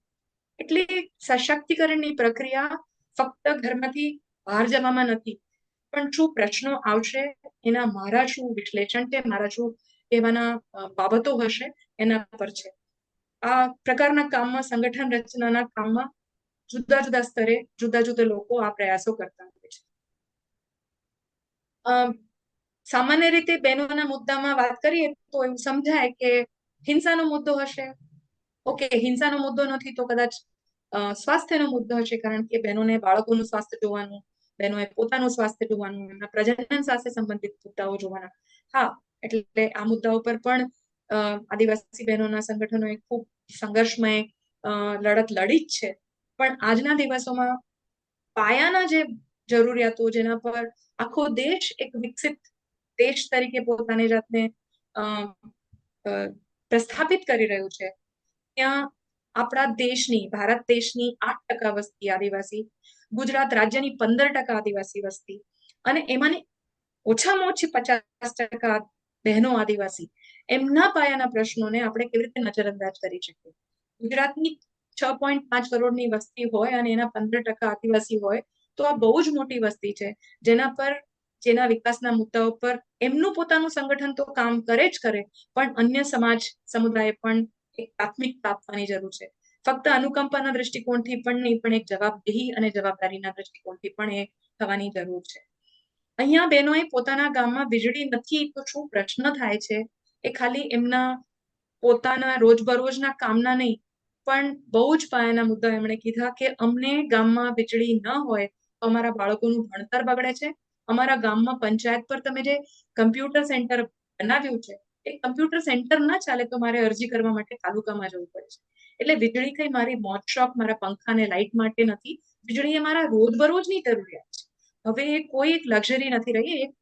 એટલે સશક્તિકરણની પ્રક્રિયા ફક્ત ઘરમાંથી બહાર જવામાં નથી, પણ શું પ્રશ્નો આવશે એના મારા શું વિશ્લેષણ છે, મારા શું કહેવાના બાબતો હશે એના પર છે. આ પ્રકારના કામમાં, સંગઠન રચનાના કામમાં જુદા જુદા સ્તરે જુદા જુદા લોકો આ પ્રયાસો કરતા હોય છે. સામાન્ય રીતે બહેનોના મુદ્દામાં વાત કરીએ તો એવું સમજાય કે હિંસાનો મુદ્દો હશે. ઓકે, હિંસાનો મુદ્દો નથી તો કદાચ સ્વાસ્થ્યનો મુદ્દો હશે, કારણ કે બહેનોને બાળકોનું સ્વાસ્થ્ય જોવાનું, બહેનોએ પોતાનું સ્વાસ્થ્ય જોવાનું, એમના પ્રજનન સાથે સંબંધિત મુદ્દાઓ જોવાના. હા, એટલે આ મુદ્દાઓ પર પણ આદિવાસી બહેનોના સંગઠનોએ ખૂબ સંઘર્ષમય લડત લડી જ છે. પણ આજના દિવસોમાં પાયાના જે જરૂરિયાતો, જેના પર આખો દેશ એક વિકસિત દેશ તરીકે પોતાની જાતને પ્રસ્થાપિત કરી રહ્યું છે, ત્યાં આપણા દેશની, ભારત દેશની 8% વસ્તી આદિવાસી, ગુજરાત રાજ્યની 15% આદિવાસી વસ્તી, અને એમાંની ઓછામાં ઓછી 50% બહેનો આદિવાસી, એમના પાયાના પ્રશ્નોને આપણે કેવી રીતે નજરઅંદાજ કરી શકીએ. ગુજરાતની 6.5 કરોડની વસ્તી હોય અને એના 15% આદિવાસી હોય તો આ બહુ જ મોટી વસ્તી છે, જેના વિકાસના મુદ્દાઓ પર એમનું પોતાનું સંગઠન તો કામ કરે જ કરે, પણ અન્ય સમાજ સમુદાય પણ એક પ્રાથમિકતા આપવાની જરૂર છે. ફક્ત અનુકંપાના દ્રષ્ટિકોણથી પણ નહીં, પણ એક જવાબદેહી અને જવાબદારીના દ્રષ્ટિકોણથી પણ એ થવાની જરૂર છે. અહીંયા બહેનોએ પોતાના ગામમાં વીજળી નથી તો શું પ્રશ્ન થાય છે એ ખાલી એમના પોતાના રોજબરોજના કામના નહીં, પણ બહુ જ પાયાના મુદ્દા એમણે કીધા કે અમને ગામમાં વીજળી ન હોય તો અમારા બાળકોનું ભણતર બગડે છે. અમારા ગામમાં પંચાયત પર તમે જે કમ્પ્યુટર સેન્ટર બનાવ્યું છે, એ કમ્પ્યુટર સેન્ટર ના ચાલે તો મારે અરજી કરવા માટે તાલુકામાં જવું પડે છે. એટલે વીજળી કઈ મારી મોજ શોખ, મારા પંખા ને લાઇટ માટે નથી, વીજળી એ મારા રોજબરોજની જરૂરિયાત છે. હવે એ કોઈ એક લક્ઝરી નથી રહી, એક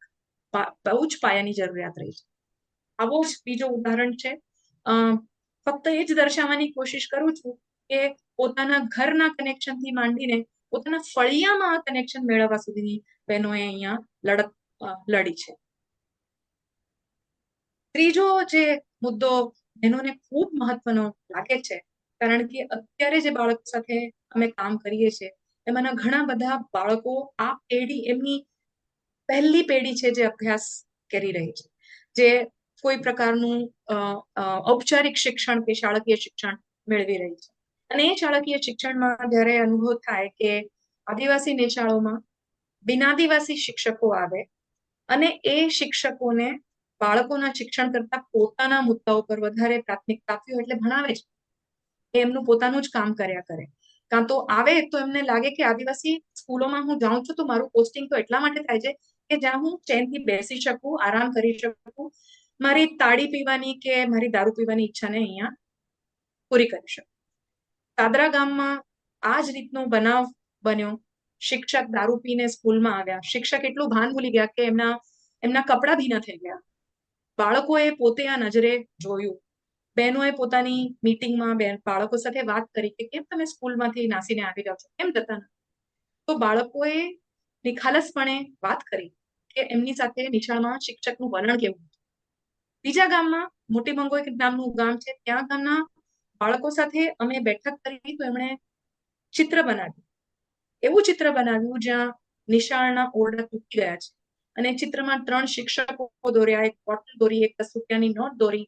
બહુ જ પાયાની જરૂરિયાત રહી છે. આવો જ બીજો ઉદાહરણ છે. ફક્ત એ જ દર્શાવવાની કોશિશ કરું છું કે પોતાના ઘરના કનેક્શનથી માંડીને પોતાના ફળિયામાં આ કનેક્શન મેળવવા સુધીની બહેનોએ અહીંયા લડત લડી છે. ત્રીજો જે મુદ્દો બહેનોને ખૂબ મહત્વનો લાગે છે, કારણ કે અત્યારે જે બાળકો સાથે અમે કામ કરીએ છીએ એમાંના ઘણા બધા બાળકો આ પેઢી, એમની પહેલી પેઢી છે જે અભ્યાસ કરી રહી છે, જે કોઈ પ્રકારનું ઔપચારિક શિક્ષણ કે શાળકીય શિક્ષણ મેળવી રહી છે. અને એ શાળકીય શિક્ષણમાં જ્યારે અનુભવ થાય કે આદિવાસી નિશાળોમાં બિનાદિવાસી શિક્ષકો આવે અને એ શિક્ષકોને બાળકોના શિક્ષણ કરતા પોતાના મુદ્દાઓ પર વધારે પ્રાથમિકતા આપવી હોય એટલે ભણાવે છે, એમનું પોતાનું જ કામ કર્યા કરે. કાં તો આવે તો એમને લાગે કે આદિવાસી સ્કૂલોમાં હું જાઉં છું તો મારું પોસ્ટિંગ તો એટલા માટે થાય છે કે જ્યાં હું ચેનથી બેસી શકું, આરામ કરી શકું, મારી તાળી પીવાની કે મારી દારૂ પીવાની ઈચ્છાને અહીંયા પૂરી કરી શકું. દાદરા ગામમાં આ જ રીતનો બનાવ બન્યો. શિક્ષક દારૂ પીને સ્કૂલમાં આવ્યા, શિક્ષક એટલું ભાન ભૂલી ગયા કે એમના કપડા ભીના થઈ ગયા. બાળકોએ પોતે આ નજરે જોયું. બહેનોએ પોતાની મીટિંગમાં બાળકો સાથે વાત કરી કે કેમ તમે સ્કૂલમાંથી નાસીને આવી જાઓ છો, કેમ જતા નથી? તો બાળકોએ નિખાલસપણે વાત કરી કે એમની સાથે નિશાળમાં શિક્ષકનું વલણ કેવું હતું. બીજા ગામમાં મોટી મંગો એક નામનું ગામ છે, ત્યાં ગામના બાળકો સાથે અમે બેઠક કરી તો એમણે ચિત્ર બનાવ્યું. એવું ચિત્ર બનાવ્યું જ્યાં નિશાળના ઓરડા તૂટી ગયા છે અને ચિત્રમાં 3 શિક્ષકો દોર્યા, એક બોટલ દોરી, એક 10 રૂપિયાની નોટ દોરી,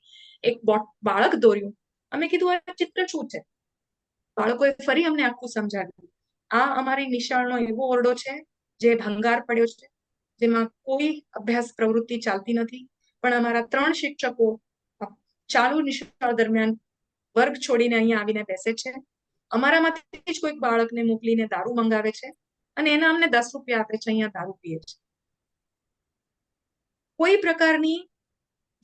એક બાળક દોર્યું. અમે કીધું આ ચિત્ર શું છે? બાળકોએ ફરી અમને આખું સમજાવ્યું. આ અમારી નિશાળનો એવો ઓરડો છે જે ભંગાર પડ્યો છે, જેમાં કોઈ અભ્યાસ પ્રવૃત્તિ ચાલતી નથી, પણ અમારા 3 શિક્ષકો ચાલુ નિશાળ દરમિયાન વર્ગ છોડીને અહીંયા આવીને બેસે છે. અમારામાંથી જ કોઈક બાળકને મોકલીને દારૂ મંગાવે છે અને એના અમને 10 રૂપિયા આપે છે, અહીંયા દારૂ પીએ છે. કોઈ પ્રકારની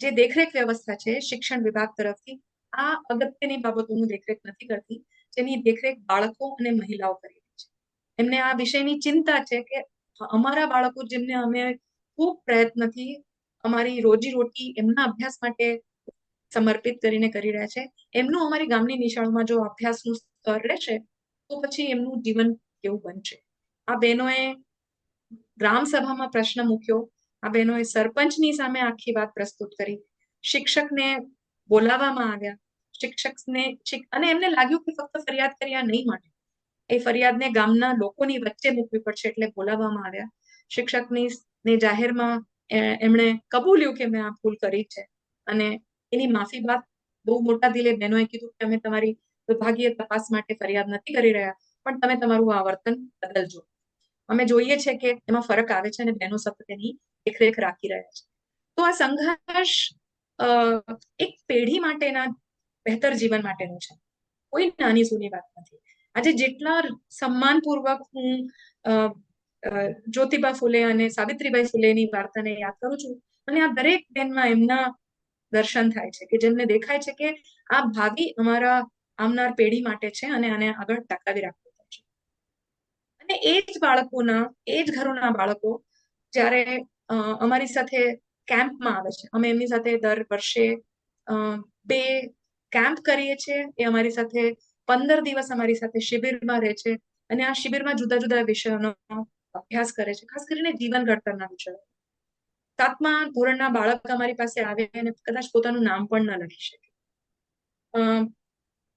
જે દેખરેખ વ્યવસ્થા છે શિક્ષણ વિભાગ તરફથી, આ અગત્યની બાબતોનું દેખરેખ નથી કરતી, જેની દેખરેખ બાળકો અને મહિલાઓ કરી રહી છે. એમને આ વિષયની ચિંતા છે કે અમારા બાળકો જેમને અમે ખૂબ પ્રયત્નથી અમારી રોજીરોટી એમના અભ્યાસ માટે સમર્પિત કરીને કરી રહ્યા છે, એમનું અમારી ગામની નિશાળોમાં જો અભ્યાસનું સ્તર રહેશે તો પછી એમનું જીવન કેવું બનશે. આ બહેનોએ ગ્રામ સભામાં પ્રશ્ન મૂક્યો, આ બહેનોએ સરપંચની સામે આખી વાત પ્રસ્તુત કરી, શિક્ષકને બોલાવવામાં આવ્યા, શિક્ષકને અને એમને લાગ્યું કે ફક્ત ફરિયાદ કર્યા નહીં માટે એ ફરિયાદને ગામના લોકોની વચ્ચે મૂકવી પડશે એટલે બોલાવવામાં આવ્યા. શિક્ષકની ને જાહેરમાં એમણે કબૂલ્યું કે મેં આ ભૂલ કરી છે અને એની માફી બાદ બહુ મોટા દિલે બહેનોએ કીધું કે અમે તમારી વિભાગીય તપાસ માટે ફરિયાદ નથી કરી રહ્યા, પણ તમે તમારું આ વર્તન બદલજો. અમે જોઈએ છે કે એમાં ફરક આવે છે અને બહેનો સતત એની દેખરેખ રાખી રહ્યા છે. તો આ સંઘર્ષ એક પેઢી માટેના બહેતર જીવન માટેનું છે, કોઈ નાની સૂની વાત નથી. આજે જેટલા સન્માનપૂર્વક હું જ્યોતિબા ફૂલે અને સાવિત્રીબાઈ ફૂલેની વાર્તાને યાદ કરું છું અને આ દરેક બેનમાં એમના દર્શન થાય છે કે જેમને દેખાય છે કે આ ભાવિ અમારા આવનાર પેઢી માટે છે અને આને આગળ ટકાવી રાખવું પડશે. અને એ જ બાળકોના, એ જ ઘરોના બાળકો જ્યારે અમારી સાથે કેમ્પમાં આવે છે, અમે એમની સાથે દર વર્ષે 2 કેમ્પ કરીએ છીએ. એ અમારી સાથે 15 દિવસ અમારી સાથે શિબિરમાં રહે છે અને આ શિબિરમાં જુદા જુદા વિષયોનો અભ્યાસ કરે છે, ખાસ કરીને જીવન ઘડતરના વિષયો. 7મા ધોરણના બાળક અમારી પાસે આવે અને કદાચ પોતાનું નામ પણ ન લખી શકે.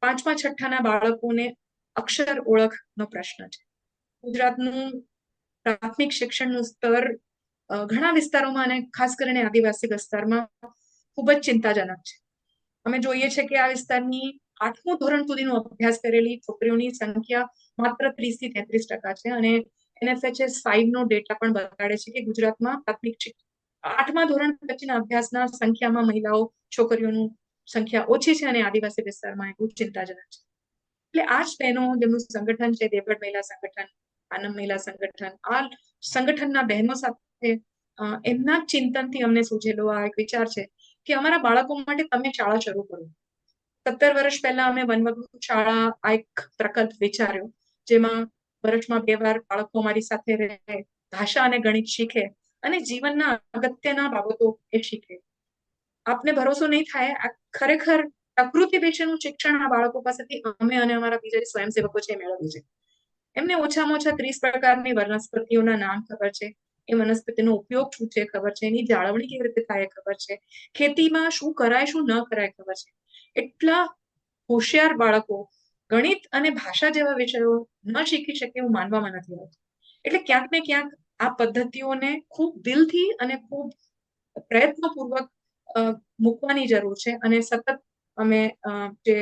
5મા 6ઠાના બાળકોને અક્ષર ઓળખનો પ્રશ્ન છે. ગુજરાતનું પ્રાથમિક શિક્ષણનું સ્તર ઘણા વિસ્તારોમાં અને ખાસ કરીને આદિવાસી વિસ્તારમાં ખૂબ જ ચિંતાજનક છે. અમે જોઈએ છે કે આ વિસ્તારની 8મું ધોરણ સુધીનો અભ્યાસ કરેલી છોકરીઓની સંખ્યા માત્ર 30 થી 33% છે અને NFHS 5 નો ડેટા પણ બતાડે છે કે ગુજરાતમાં પ્રાથમિક 8મા ધોરણ પછીના અભ્યાસના સંખ્યામાં મહિલાઓ, છોકરીઓનું સંખ્યા ઓછી છે અને આદિવાસી વિસ્તારમાં એ ખૂબ ચિંતાજનક છે. એટલે આ જ બહેનો જેમનું સંગઠન છે, દેવગઢ મહિલા સંગઠન, આનંદ મહિલા સંગઠન, આ સંગઠનના બહેનો સાથે એમના ચિંતનથી અમને સૂઝેલો આ એક વિચાર છે કે અમારા બાળકો માટે તમે શાળા શરૂ કરો. 17 વર્ષ પહેલા અમે વનવગડુ શાળા આ એક પ્રકલ્પ વિચાર્યો, જેમાં વર્ષમાં 2 વાર બાળકો અમારી સાથે રહે, ભાષા અને ગણિત શીખે અને જીવનના અગત્યના બાબતો એ શીખે. આપને ભરોસો નહીં થાય, આ ખરેખર પ્રકૃતિ વિશેનું શિક્ષણ આ બાળકો પાસેથી અમે અને અમારા બીજા સ્વયંસેવકો છે મેળવ્યું છે. એમને ઓછામાં ઓછા 30 પ્રકારની વનસ્પતિઓના નામ ખબર છે, એ વનસ્પતિનો ઉપયોગ શું છે ખબર છે, એની જાળવણી કેવી રીતે થાય ખબર છે, ખેતીમાં શું કરાય શું ન કરાય ખબર છે. એટલા હોશિયાર બાળકો ગણિત અને ભાષા જેવા વિષયો ન શીખી શકે એવું માનવામાં નથી આવતું. એટલે ક્યાંક ને ક્યાંક આ પદ્ધતિઓને ખૂબ દિલથી અને ખૂબ પ્રયત્નપૂર્વક મૂકવાની જરૂર છે અને સતત અમે જે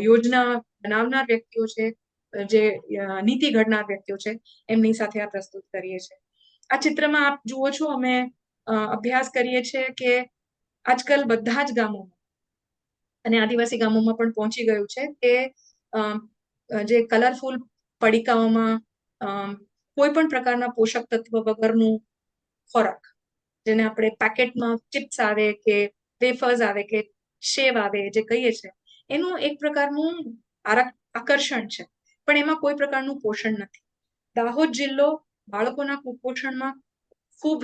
યોજના બનાવનાર વ્યક્તિઓ છે, જે નીતિ ઘડનાર વ્યક્તિઓ છે, એમની સાથે આ પ્રસ્તુત કરીએ છીએ. આ ચિત્રમાં આપ જુઓ છો, અમે અભ્યાસ કરીએ છીએ કે આજકાલ બધા જ ગામોમાં અને આદિવાસી ગામોમાં પણ પહોંચી ગયું છે કે જે કલરફુલ પડીકાઓમાં કોઈ પણ પ્રકારના પોષક તત્વ વગરનું ખોરાક, જેને આપણે પેકેટમાં ચિપ્સ આવે કે વેફર્સ આવે કે શેવ આવે જે કહીએ છીએ, એનું એક પ્રકારનું આકર્ષણ છે, પણ એમાં કોઈ પ્રકારનું પોષણ નથી. દાહોદ જિલ્લો બાળકોના કુપોષણમાં ખૂબ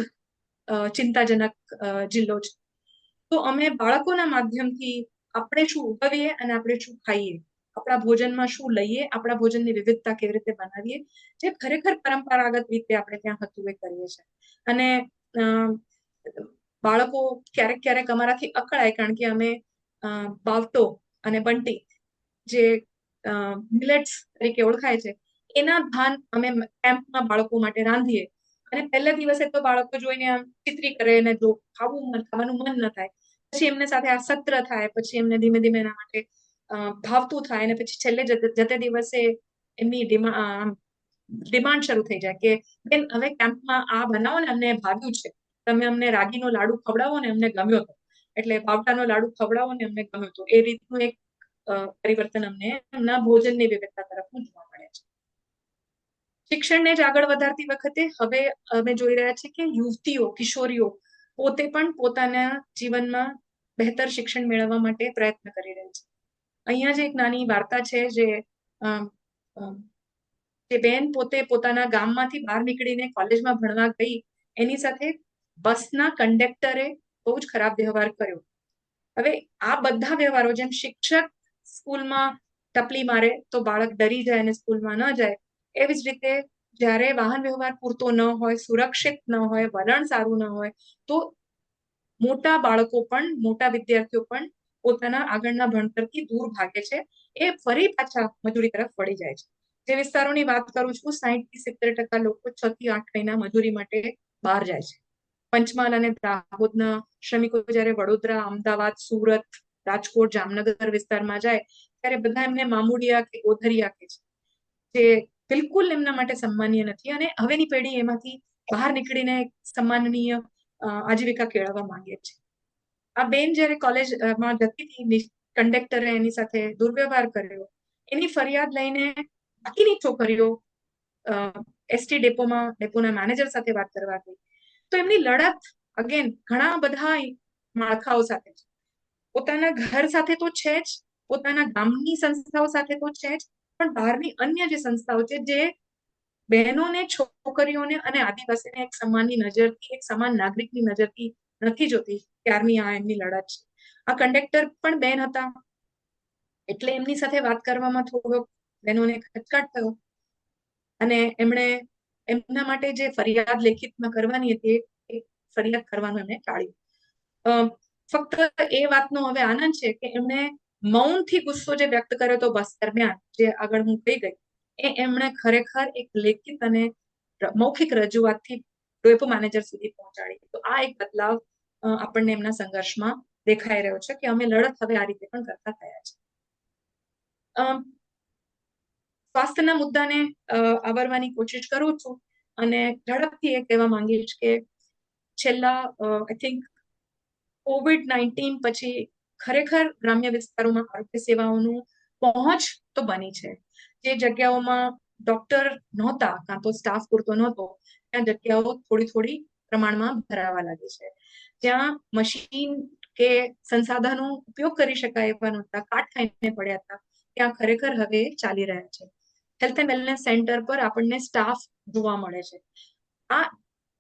ચિંતાજનક જિલ્લો છે. તો અમે બાળકોના માધ્યમથી આપણે શું ઉગવીએ અને આપણે શું ખાઈએ, આપણા ભોજનમાં શું લઈએ, આપણા ભોજનની વિવિધતા કેવી રીતે બનાવીએ, જે ખરેખર પરંપરાગત રીતે આપણે ત્યાં હતું એ કરીએ છીએ. અને બાળકો ક્યારેક ક્યારેક અમારાથી અકળાય, કારણ કે અમે બાવટો અને બંટી જે મિલેટ્સ તરીકે ઓળખાય છે, એના ધાન અમે કેમ્પમાં બાળકો માટે રાંધીએ અને પહેલા દિવસે તો બાળકો જોઈને આમ ચિત્રી કરે અને જો ખાવાનું મન ન થાય, પછી એમને સાથે આ સત્ર થાય, પછી એમને ધીમે ધીમે એના માટે ભાવતું થાય અને પછી છેલ્લે જતે દિવસે એમની ડિમાન્ડ શરૂ થઈ જાય કે બેન હવે કેમ્પમાં આ બનાવો ને, અમને ભાવ્યું છે, તમે અમને રાગીનો લાડુ ખવડાવો ને અમને ગમ્યો હતો, એટલે બાવટાનો લાડુ ખવડાવો ને અમને ગમ્યો હતો. એ રીતનું એક પરિવર્તન અમને એમના ભોજનની વિવિધતા તરફનું જોવા મળે છે. શિક્ષણને જ આગળ વધારતી વખતે હવે અમે જોઈ રહ્યા છીએ કે યુવતીઓ, કિશોરીઓ પોતે પણ પોતાના જીવનમાં બહેતર શિક્ષણ મેળવવા માટે પ્રયત્ન કરી રહી છે. અહીંયા જ એક નાની વાર્તા છે જે જે બેન પોતે પોતાના ગામમાંથી બહાર નીકળીને કોલેજમાં ભણવા ગઈ, એની સાથે બસના કંડક્ટરે બહુ જ ખરાબ વ્યવહાર કર્યો. હવે આ બધા વ્યવહારો, જેમ શિક્ષક સ્કૂલમાં ટપલી મારે તો બાળક ડરી જાય અને સ્કૂલમાં ન જાય, એવી જ રીતે જ્યારે વાહન વ્યવહાર પૂરતો ન હોય, સુરક્ષિત ન હોય, વલણ સારું ન હોય, તો મોટા બાળકો પણ, મોટા વિદ્યાર્થીઓ પણ પોતાના આગળના ભણતરથી દૂર ભાગે છે. એ ફરી પાછા મજૂરી તરફ વળી જાય છે. જે વિસ્તારોની વાત કરું છું, 60-70% લોકો 6 થી 8 મહિના મજૂરી માટે બહાર જાય છે. પંચમહાલ અને દાહોદના શ્રમિકો જ્યારે વડોદરા, અમદાવાદ, સુરત, રાજકોટ, જામનગર વિસ્તારમાં જાય, ત્યારે બધા એમને મામુડિયા કે ગોધરિયા કહે છે, જે બિલકુલ એમના માટે સન્માનીય નથી. અને હવેની પેઢી એમાંથી બહાર નીકળીને સન્માનનીય આજીવિકા કેળવવા માંગે છે. આ બેન જ્યારે કોલેજમાં જતી હતી, કંડક્ટરે એની સાથે દુર્વ્યવહાર કર્યો, એની ફરિયાદ લઈને બાકીની છોકરીઓ એસટી ડેપોના મેનેજર સાથે વાત કરવા ગઈ. તો એમની લડત અગેન ઘણા બધા માળખાઓ સાથે છે. પોતાના ઘર સાથે તો છે જ, પોતાના ગામની સંસ્થાઓ સાથે તો છે જ, પણ બહારની અન્ય જે સંસ્થાઓ છે, જે બહેનોને, છોકરીઓને અને આદિવાસીને એક સન્માનની નજરથી, એક સમાન નાગરિકની નજરથી નથી જોતી, ત્યારની આ એમની લડત છે. આ કંડક્ટર પણ બેન હતા, એટલે એમની સાથે વાત કરવામાં થોડો બહેનોને ખચકાટ થયો અને એમણે એમના માટે જે ફરિયાદ લેખિતમાં કરવાની હતી, એ ફરિયાદ કરવાનું એમણે ટાળ્યું. ફક્ત એ વાતનો હવે આનંદ છે કે એમણે મૌનથી ગુસ્સો જે વ્યક્ત કર્યો હતો બસ દરમિયાન, જે આગળ હું કહી ગઈ, એ એમણે ખરેખર એક લેખિત અને મૌખિક રજૂઆતથી ડેપો મેનેજર સુધી પહોંચાડી. તો આ એક બદલાવ આપણને એમના સંઘર્ષમાં દેખાઈ રહ્યો છે કે અમે લડત હવે આ રીતે પણ કરતા થયા છે. સ્વાસ્થ્યના મુદ્દાને આવરવાની કોશિશ કરું છું અને ઝડપથી એ કહેવા માંગીશ કે છેલ્લા આઈ થિંક COVID-19 પછી ખરેખર ગ્રામ્ય વિસ્તારોમાં આરોગ્ય સેવાઓનું પહોંચ તો બની છે. જે જગ્યાઓમાં ડોક્ટર નહોતા, કાં તો સ્ટાફ પૂરતો નહોતો, ત્યાં જગ્યાઓ થોડી થોડી પ્રમાણમાં ભરાવા લાગી છે. જ્યાં મશીન કે સંસાધનો ઉપયોગ કરી શકાય એવા નહોતા, કાટ ખાઈને પડ્યા હતા, ત્યાં ખરેખર હવે ચાલી રહ્યા છે. હેલ્થ એન્ડ વેલનેસ સેન્ટર પર આપણને સ્ટાફ જોવા મળે છે. આ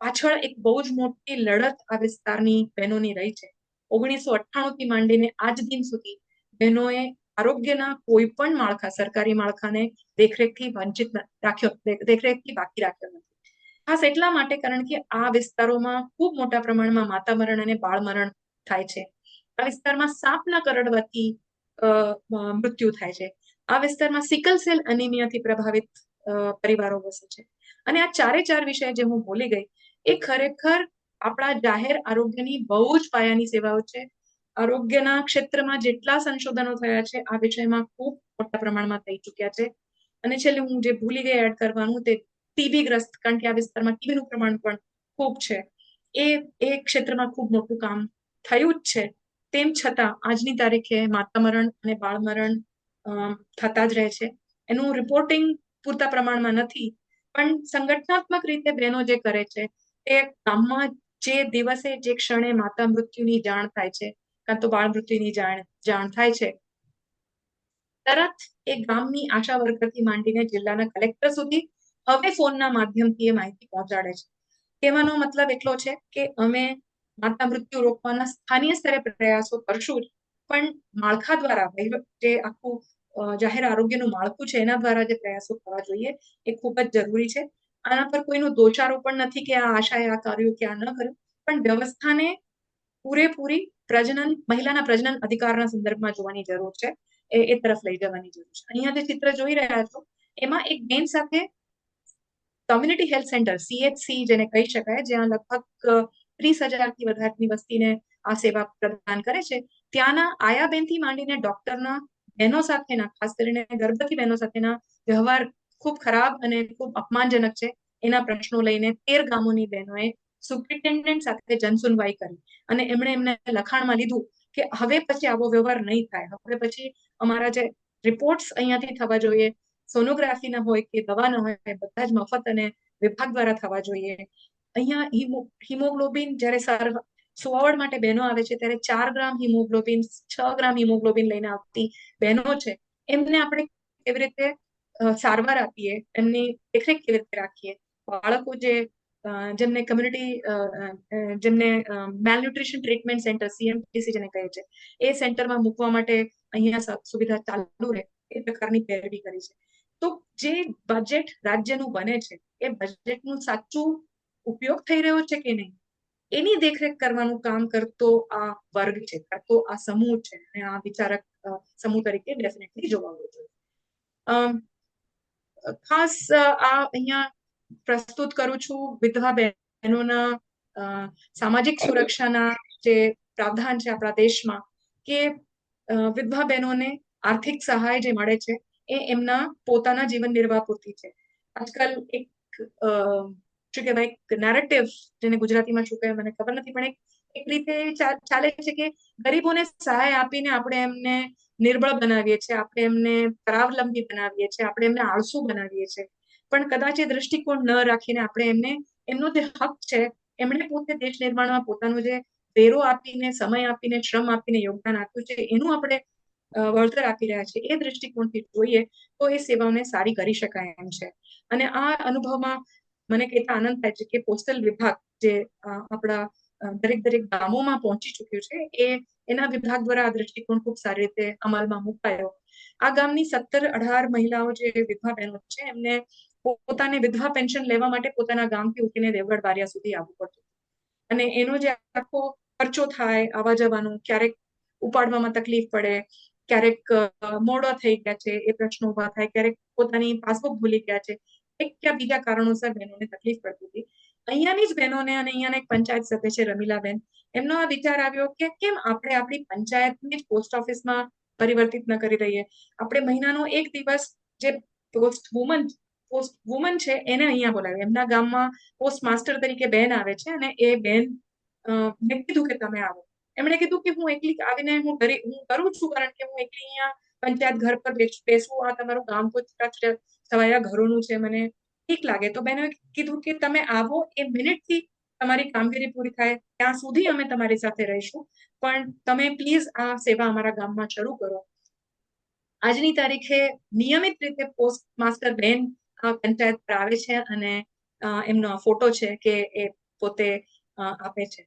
પાછળ એક બહુ જ મોટી લડત આ વિસ્તારની બહેનોની રહી છે. 1998 થી માંડીને આજ દિન સુધી બહેનોએ આરોગ્યના કોઈ પણ માળખા, સરકારી માળખાને દેખરેખથી બાકી રાખ્યો નથી. ખાસ એટલા માટે કારણ કે આ વિસ્તારોમાં ખૂબ મોટા પ્રમાણમાં માતા મરણ અને બાળ મરણ થાય છે. આ વિસ્તારમાં સાપના કરડવાથી મૃત્યુ થાય છે. આ વિસ્તારમાં સિકલ સેલ એનિમિયાથી પ્રભાવિત પરિવારો વસે છે. અને આ ચાર વિષય જે હું બોલી ગઈ, એ ખરેખર આપણા જાહેર આરોગ્યની બહુ જ પાયાની સેવાઓ છે. આરોગ્યના ક્ષેત્રમાં જેટલા સંશોધનો થયા છે, આ વિષયમાં ખૂબ મોટા પ્રમાણમાં થઈ ચૂક્યા છે. અને છેલ્લે હું જે ભૂલી ગઈ એડ કરવાનું, તે ટીબી ગ્રસ્ત, કારણ કે આ વિસ્તારમાં ટીબીનું પ્રમાણ પણ ખૂબ છે. એ ક્ષેત્રમાં ખૂબ મોટું કામ થયું જ છે. તેમ છતાં આજની તારીખે માતા મરણ અને બાળ મરણ થતા જ રહે છે. એનું રિપોર્ટિંગ પૂરતા પ્રમાણમાં નથી, પણ સંગઠનાત્મક રીતે બહેનો જે કરે છે, એ ગામમાં જે દિવસે, જે ક્ષણે માતા મૃત્યુની જાણ થાય છે, કાં તો બાળ મૃત્યુની જાણ થાય છે, તરત એ ગામની આશા વર્કરથી માંડીને જિલ્લાના કલેક્ટર સુધી હવે ફોનના માધ્યમથી એ માહિતી પહોંચાડે છે. કહેવાનો મતલબ એટલો છે કે અમે માતા મૃત્યુ રોકવાના સ્થાનીય સ્તરે પ્રયાસો કરશું જ, પણ માળખા દ્વારા, જે આખું જાહેર આરોગ્યનું માળખું છે, એના દ્વારા જે પ્રયાસો કરવા જોઈએ, એ ખૂબ જ જરૂરી છે. આના પર કોઈનો દોષારોપણ નથી કે આ આશાએ આ કર્યું કે આ ન કર્યું, પણ વ્યવસ્થાને પૂરેપૂરી મહિલાના પ્રજનન અધિકારના સંદર્ભમાં જોવાની જરૂર છે. એ તરફ લઈ જવાની જરૂર છે. અહીંયા જે ચિત્ર જોઈ રહ્યા છો, એમાં એક બેન સાથે કોમ્યુનિટી હેલ્થ સેન્ટર, CHC જેને કહી શકાય, જ્યાં લગભગ 30,000થી વધારેની વસ્તીને આ સેવા પ્રદાન કરે છે, ત્યાંના આયાબેનથી માંડીને ડોક્ટરના બહેનો સાથેના, ખાસ કરીને ગર્ભવતી બહેનો સાથેના વ્યવહાર ખૂબ ખરાબ અને ખૂબ અપમાનજનક છે. એના પ્રશ્નો લઈને 13 ગામોની બહેનોએ સુપ્રિન્ટેન્ડન્ટ સાથે જનસુનવાઈ કરી અને એમને લખાણમાં લીધું કે હવે પછી આવો વ્યવહાર નહીં થાય. હવે પછી અમારા જે રિપોર્ટ્સ અહીંયાથી થવા જોઈએ, સોનોગ્રાફીના હોય કે દવાના હોય, બધા જ મફત અને વિભાગ દ્વારા થવા જોઈએ. અહીંયા હિમોગ્લોબિન જ્યારે સુવાવડ માટે બહેનો આવે છે, ત્યારે 4 ગ્રામ હિમોગ્લોબિન, 6 ગ્રામ હિમોગ્લોબિન લઈને આવતી બહેનો છે, એમને આપણે કેવી રીતે સારવાર આપીએ, એમની દેખરેખ કેવી રીતે રાખીએ, બાળકો જેમને કમ્યુનિટી જેમને મેલન્યુટ્રિશન ટ્રીટમેન્ટ સેન્ટર CMTC જેને કહે છે એ સેન્ટરમાં મૂકવા માટે અહીંયા સુવિધા ચાલુ રહે એ પ્રકારની પેરવી કરી છે. તો જે બજેટ રાજ્યનું બને છે એ બજેટનું સાચું ઉપયોગ થઈ રહ્યો છે કે નહીં એની દેખરેખ કરવાનું કામ કરતો આ વર્ગ છે, કરતો આ સમૂહ છે, અને આ વિચારક સમૂહ તરીકે ડેફિનેટલી જોવાવું જોઈએ. ખાસ આ અહીંયા પ્રસ્તુત કરું છું વિધવા બહેનોના સામાજિક સુરક્ષાના જે પ્રાવધાન છે આપણા દેશમાં કે વિધવા બહેનોને આર્થિક સહાય જે મળે છે એ એમના પોતાના જીવન નિર્વાહ પૂરતી છે. આજકાલ એક શું કહેવાય નેરેટિવ, જેને ગુજરાતીમાં શું કહેવાય મને ખબર નથી, પણ એક રીતે ચાલે છે કે ગરીબોને સહાય આપીને આપણે એમને નિર્બળ બનાવીએ છીએ, આપણે એમને પરાવલંબી બનાવીએ છીએ, આપણે એમને આળસુ બનાવીએ છીએ. પણ કદાચ એ દ્રષ્ટિકોણ ન રાખીને આપણે એમનો જે હક છે, એમણે પોતે દેશ નિર્માણમાં પોતાનું જે વેરો આપીને, સમય આપીને, શ્રમ આપીને યોગદાન આપ્યું છે એનું આપણે વળતર આપી રહ્યા છીએ, એ દ્રષ્ટિકોણથી જોઈએ તો એ સેવાઓને સારી કરી શકાય એમ છે. અને આ અનુભવમાં મને કહેતા આનંદ થાય છે કે પોસ્ટલ વિભાગ જે આપણા દરેક ગામોમાં પહોંચી ચુક્યું છે એના વિભાગ દ્વારા આ દ્રષ્ટિકોણ ખૂબ સારી રીતે અમલમાં મુકાયો. આ ગામની 17-18 મહિલાઓ જે વિધવા બહેનો છે એમને પોતાને વિધવા પેન્શન લેવા માટે પોતાના ગામથી ઉઠીને દેવગઢ બારિયા સુધી આવવું પડતું, અને એનો જે આખો ખર્ચો થાય આવવા જવાનો, ક્યારેક ઉપાડવામાં તકલીફ પડે, ક્યારેક મોડા થઈ ગયા છે એ પ્રશ્નો ઉભા થાય, ક્યારેક પોતાની પાસબુક ભૂલી ગયા છે, એક કે બીજા કારણોસર બહેનોને તકલીફ પડતી હતી. અહીંયાની જ બહેનોને, અને અહીંયાના એક પંચાયત સભ્ય છે રમીલાબેન, એમનો આ વિચાર આવ્યો કે કેમ આપણે આપણી પંચાયતની જ પોસ્ટ ઓફિસમાં પરિવર્તિત ન કરી દઈએ. આપણે મહિનાનો એક દિવસ જે પોસ્ટ વુમન છે એને અહીંયા બોલાવીએ. એમના ગામમાં પોસ્ટ માસ્ટર તરીકે બેન આવે છે, અને એ બેન મેં કીધું કે તમે આવો. એમણે કીધું કે હું એકલી આવીને હું કરું છું, કારણ કે હું એકલી અહીંયા પંચાયત ઘર પર બેસવું, આ તમારું ગામ તો છવાયા ઘરોનું છે, મને ઠીક લાગે. તો બેને કીધું કે તમે આવો, એ મિનિટથી તમારી કામગીરી પૂરી થાય ત્યાં સુધી અમે તમારી સાથે રહીશું, પણ તમે પ્લીઝ આ સેવા અમારા ગામમાં શરૂ કરો. આજની તારીખે નિયમિત રીતે પોસ્ટ માસ્ટર બેન પંચાયત પર આવે છે, અને એમનો ફોટો છે કે એ પોતે આપે છે.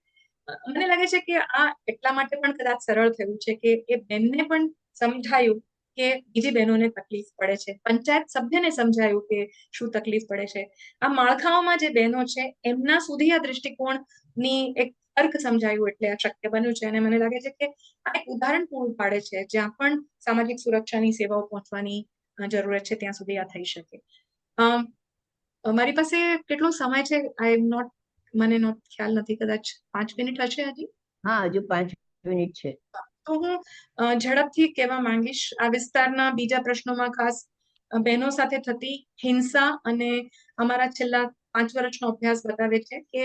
મને લાગે છે કે આ એટલા માટે પણ કદાચ સરળ થયું છે કે એ બેનને પણ સમજાયું કે બીજી બહેનોને તકલીફ પડે છે, પંચાયત સભ્યને સમજાયું કે શું તકલીફ પડે છે. આ માળખાઓમાં જે બહેનો છે એમના સુધી આ દ્રષ્ટિકોણની એક તર્ક સમજાયું, એટલે આ શક્ય બન્યું છે. અને મને લાગે છે કે આ એક ઉદાહરણ પૂરું પાડે છે જ્યાં પણ સામાજિક સુરક્ષાની સેવાઓ પહોંચવાની જરૂરત છે ત્યાં સુધી આ થઈ શકે. મારી પાસે કેટલો સમય છે મને ખ્યાલ નથી, કદાચ 5 મિનિટ હશે હજી. હા, હજુ 5 મિનિટ છે. તો હું ઝડપથી કહેવા માંગીશ. આ વિસ્તારના બીજા પ્રશ્નોમાં ખાસ બહેનો સાથે થતી હિંસા, અને અમારા છેલ્લા 5 વર્ષનો અભ્યાસ બતાવે છે કે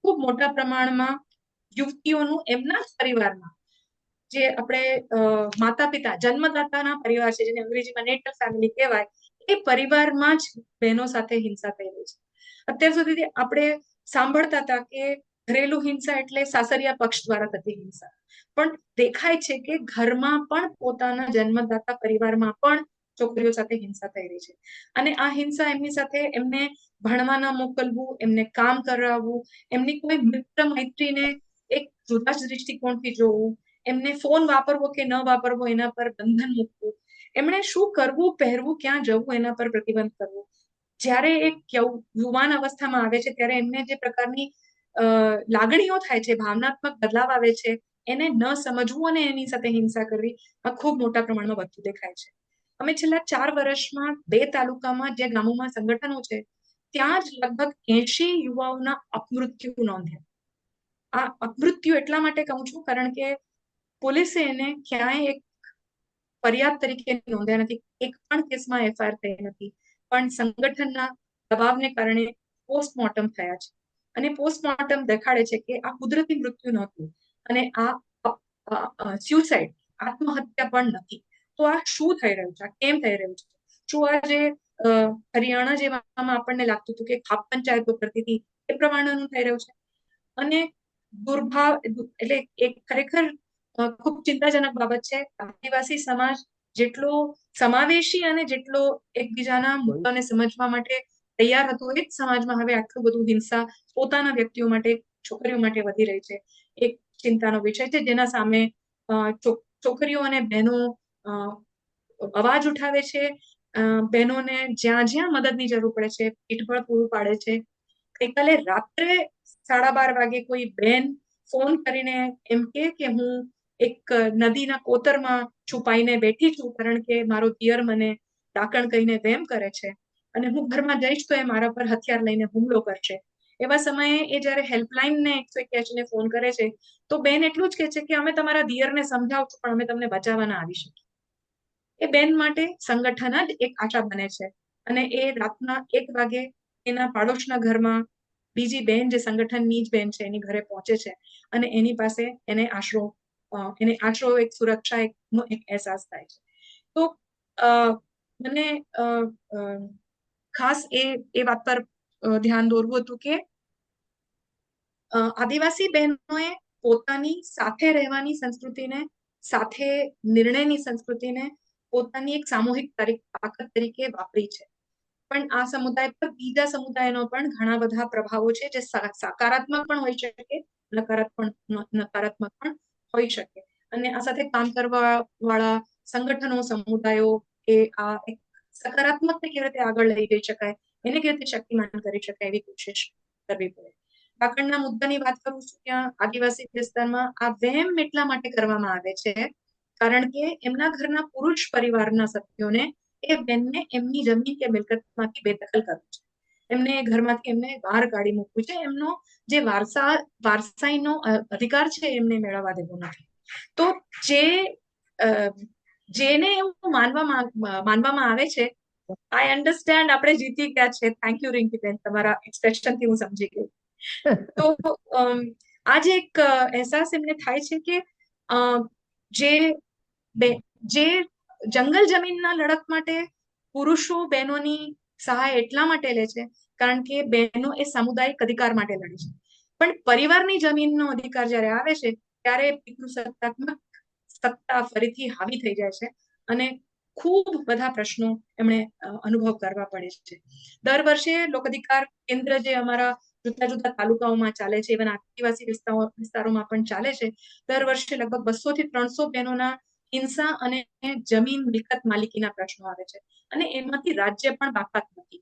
ખૂબ મોટા પ્રમાણમાં યુવતીઓનું એમના જ પરિવારમાં, જે આપણે માતા પિતા જન્મદાતાના પરિવાર છે, જેને અંગ્રેજીમાં નેટલ ફેમિલી કહેવાય, એ પરિવારમાં જ બહેનો સાથે હિંસા થઈ રહી છે. અત્યાર સુધી આપણે સાંભળતા હતા કે ઘરેલું હિંસા એટલે સાસરિયા પક્ષ દ્વારા થતી હિંસા, પણ દેખાય છે કે ઘરમાં પણ પોતાના જન્મદાતા પરિવારમાં પણ છોકરીઓ સાથે હિંસા થઈ રહી છે. અને આ હિંસા એમની સાથે એમને ભણવા ન મોકલવું, એમને કામ કરાવવું, એમની કોઈ મિત્ર મૈત્રીને એક જુદા જ દ્રષ્ટિકોણથી જોવું, એમને ફોન વાપરવો કે ન વાપરવો એના પર બંધન મૂકવું, એમણે શું કરવું, પહેરવું, ક્યાં જવું એના પર પ્રતિબંધ કરવો. જ્યારે એક યુવાન અવસ્થામાં આવે છે ત્યારે એમને જે પ્રકારની લાગણીઓ થાય છે, ભાવનાત્મક બદલાવ આવે છે, એને ન સમજવું અને એની સાથે હિંસા કરવી આ ખૂબ મોટા પ્રમાણમાં વધતું દેખાય છે. અમે છેલ્લા 4 વર્ષમાં 2 તાલુકામાં જે ગામોમાં સંગઠનો છે ત્યાં જ લગભગ 80 યુવાઓના અપમૃત્યુ નોંધ્યા. આ અપમૃત્યુ એટલા માટે કહું છું કારણ કે પોલીસે એને ક્યાંય એક ફરિયાદ તરીકે નોંધ્યા નથી, એક પણ કેસમાં FIR થઈ નથી, પણ સંગઠનના દબાવને કારણે પોસ્ટમોર્ટમ થયા છે. અને પોસ્ટમોર્ટમ દેખાડે છે કે આ કુદરતી મૃત્યુ નહોતું, અને આ સ્યુસાઇડ, આત્મહત્યા પણ નથી. તો આ શું થઈ રહ્યું છે, કેમ થઈ રહ્યું છે? શું આ જે હરિયાણા જેવામાં આપણને લાગતું હતું કે ખાપ પંચાયતો કરતી હતી એ પ્રમાણેનું થઈ રહ્યું છે? અને દુર્ભાવ એટલે એક ખરેખર ખૂબ ચિંતાજનક બાબત છે. આદિવાસી સમાજ જેટલો સમાવેશી અને જેટલો એકબીજાના મુદ્દાને સમજવા માટે તૈયાર હતો, એ જ સમાજમાં હવે આટલું બધું હિંસા પોતાના વ્યક્તિઓ માટે, છોકરીઓ માટે વધી રહી છે. એક ચિંતાનો વિષય છે, જેના સામે છોકરીઓ અને બહેનો અવાજ ઉઠાવે છે. બહેનોને જ્યાં જ્યાં મદદની જરૂર પડે છે પીઠબળ પૂરું પાડે છે. ગઈકાલે રાત્રે 12:30 વાગે કોઈ બેન ફોન કરીને એમ કે હું એક નદીના કોતરમાં છુપાઈને બેઠી છું, કારણ કે મારો દિયર મને ડાકણ કહીને વેમ કરે છે અને હું ઘરમાં જઈશ તો એ મારા પર હથિયાર લઈને હુમલો કરશે. એવા સમયે એ જ્યારે હેલ્પલાઇનને 181 ને ફોન કરે છે તો બેન એટલું જ કહે છે કે અમે તમારા દિયરને સમજાવશું, પણ અમે તમને બચાવવા ના આવી શકીએ. એ બેન માટે સંગઠન જ એક આશા બને છે અને એ રાતના 1 વાગે એના પાડોશના ઘરમાં બીજી બેન, જે સંગઠનની જ બેન છે, એની ઘરે પહોંચે છે અને એની પાસે એને આશરો, એક સુરક્ષા નો એક અહેસાસ થાય છે. તો મને ખાસ એ વાત પર ધ્યાન દોરવું હતું કે આદિવાસી બહેનોએ પોતાની સાથે રહેવાની સંસ્કૃતિને, સાથે નિર્ણયની સંસ્કૃતિને પોતાની એક સામૂહિક તાકાત તરીકે વાપરી છે. પણ આ સમુદાય પર બીજા સમુદાયનો પણ ઘણા બધા પ્રભાવો છે, જે સકારાત્મક પણ હોઈ શકે, નકારાત્મક પણ હોઈ શકે. અને આ સાથે કામ કરવા વાળા સંગઠનો, સમુદાયો એ આ એક સકારાત્મકને કેવી રીતે આગળ લઈ જઈ શકાય, એને કેવી રીતે શક્તિમાન કરી શકાય, એવી કોશિશ કરવી પડે. ડાકણના મુદ્દાની વાત કરું છું, ત્યાં આદિવાસી વિસ્તારમાં આ વહેમ એટલા માટે કરવામાં આવે છે કારણ કે એમના ઘરના પુરુષ પરિવારના સભ્યોને એ બેનને એમની જમીન કે મિલકતમાંથી બેદખલ કરવું છે. એમને ઘરમાંથી એમને બહાર કાઢી મૂકવું છે. એમનો જે વારસાઈનો અધિકાર છે એમને મેળવવા દેવો નથી. તો જેને એવું માનવામાં આવે છે, આઈ અન્ડરસ્ટેન્ડ, આપણે જીતી ગયા છે. થેન્ક યુ રિંકીબેન, તમારા એક્સપ્રેશનથી હું સમજી ગઈ. તો આજે એક અહેસાસ એમને થાય છે કે જે જંગલ જમીનના લડત માટે પુરુષો બહેનોની સહાય એટલા માટે લે છે કારણ કે બહેનો એ સામુદાયિક અધિકાર માટે લડે છે. પણ પરિવારની જમીનનો અધિકાર જ્યારે આવે છે ત્યારે પિતૃસત્તાત્મક સત્તા ફરીથી હાવી થઈ જાય છે અને ખૂબ બધા પ્રશ્નો એમણે અનુભવ કરવા પડે છે. દર વર્ષે લોક અધિકાર કેન્દ્ર જે અમારા જુદા જુદા તાલુકાઓમાં ચાલે છે, ઇવન આદિવાસી વિસ્તારોમાં પણ ચાલે છે, દર વર્ષે લગભગ 200 થી 300 બહેનોના હિંસા અને જમીન મિલકત માલિકીના પ્રશ્નો આવે છે અને એમાંથી રાજ્ય પણ બાકાત નથી.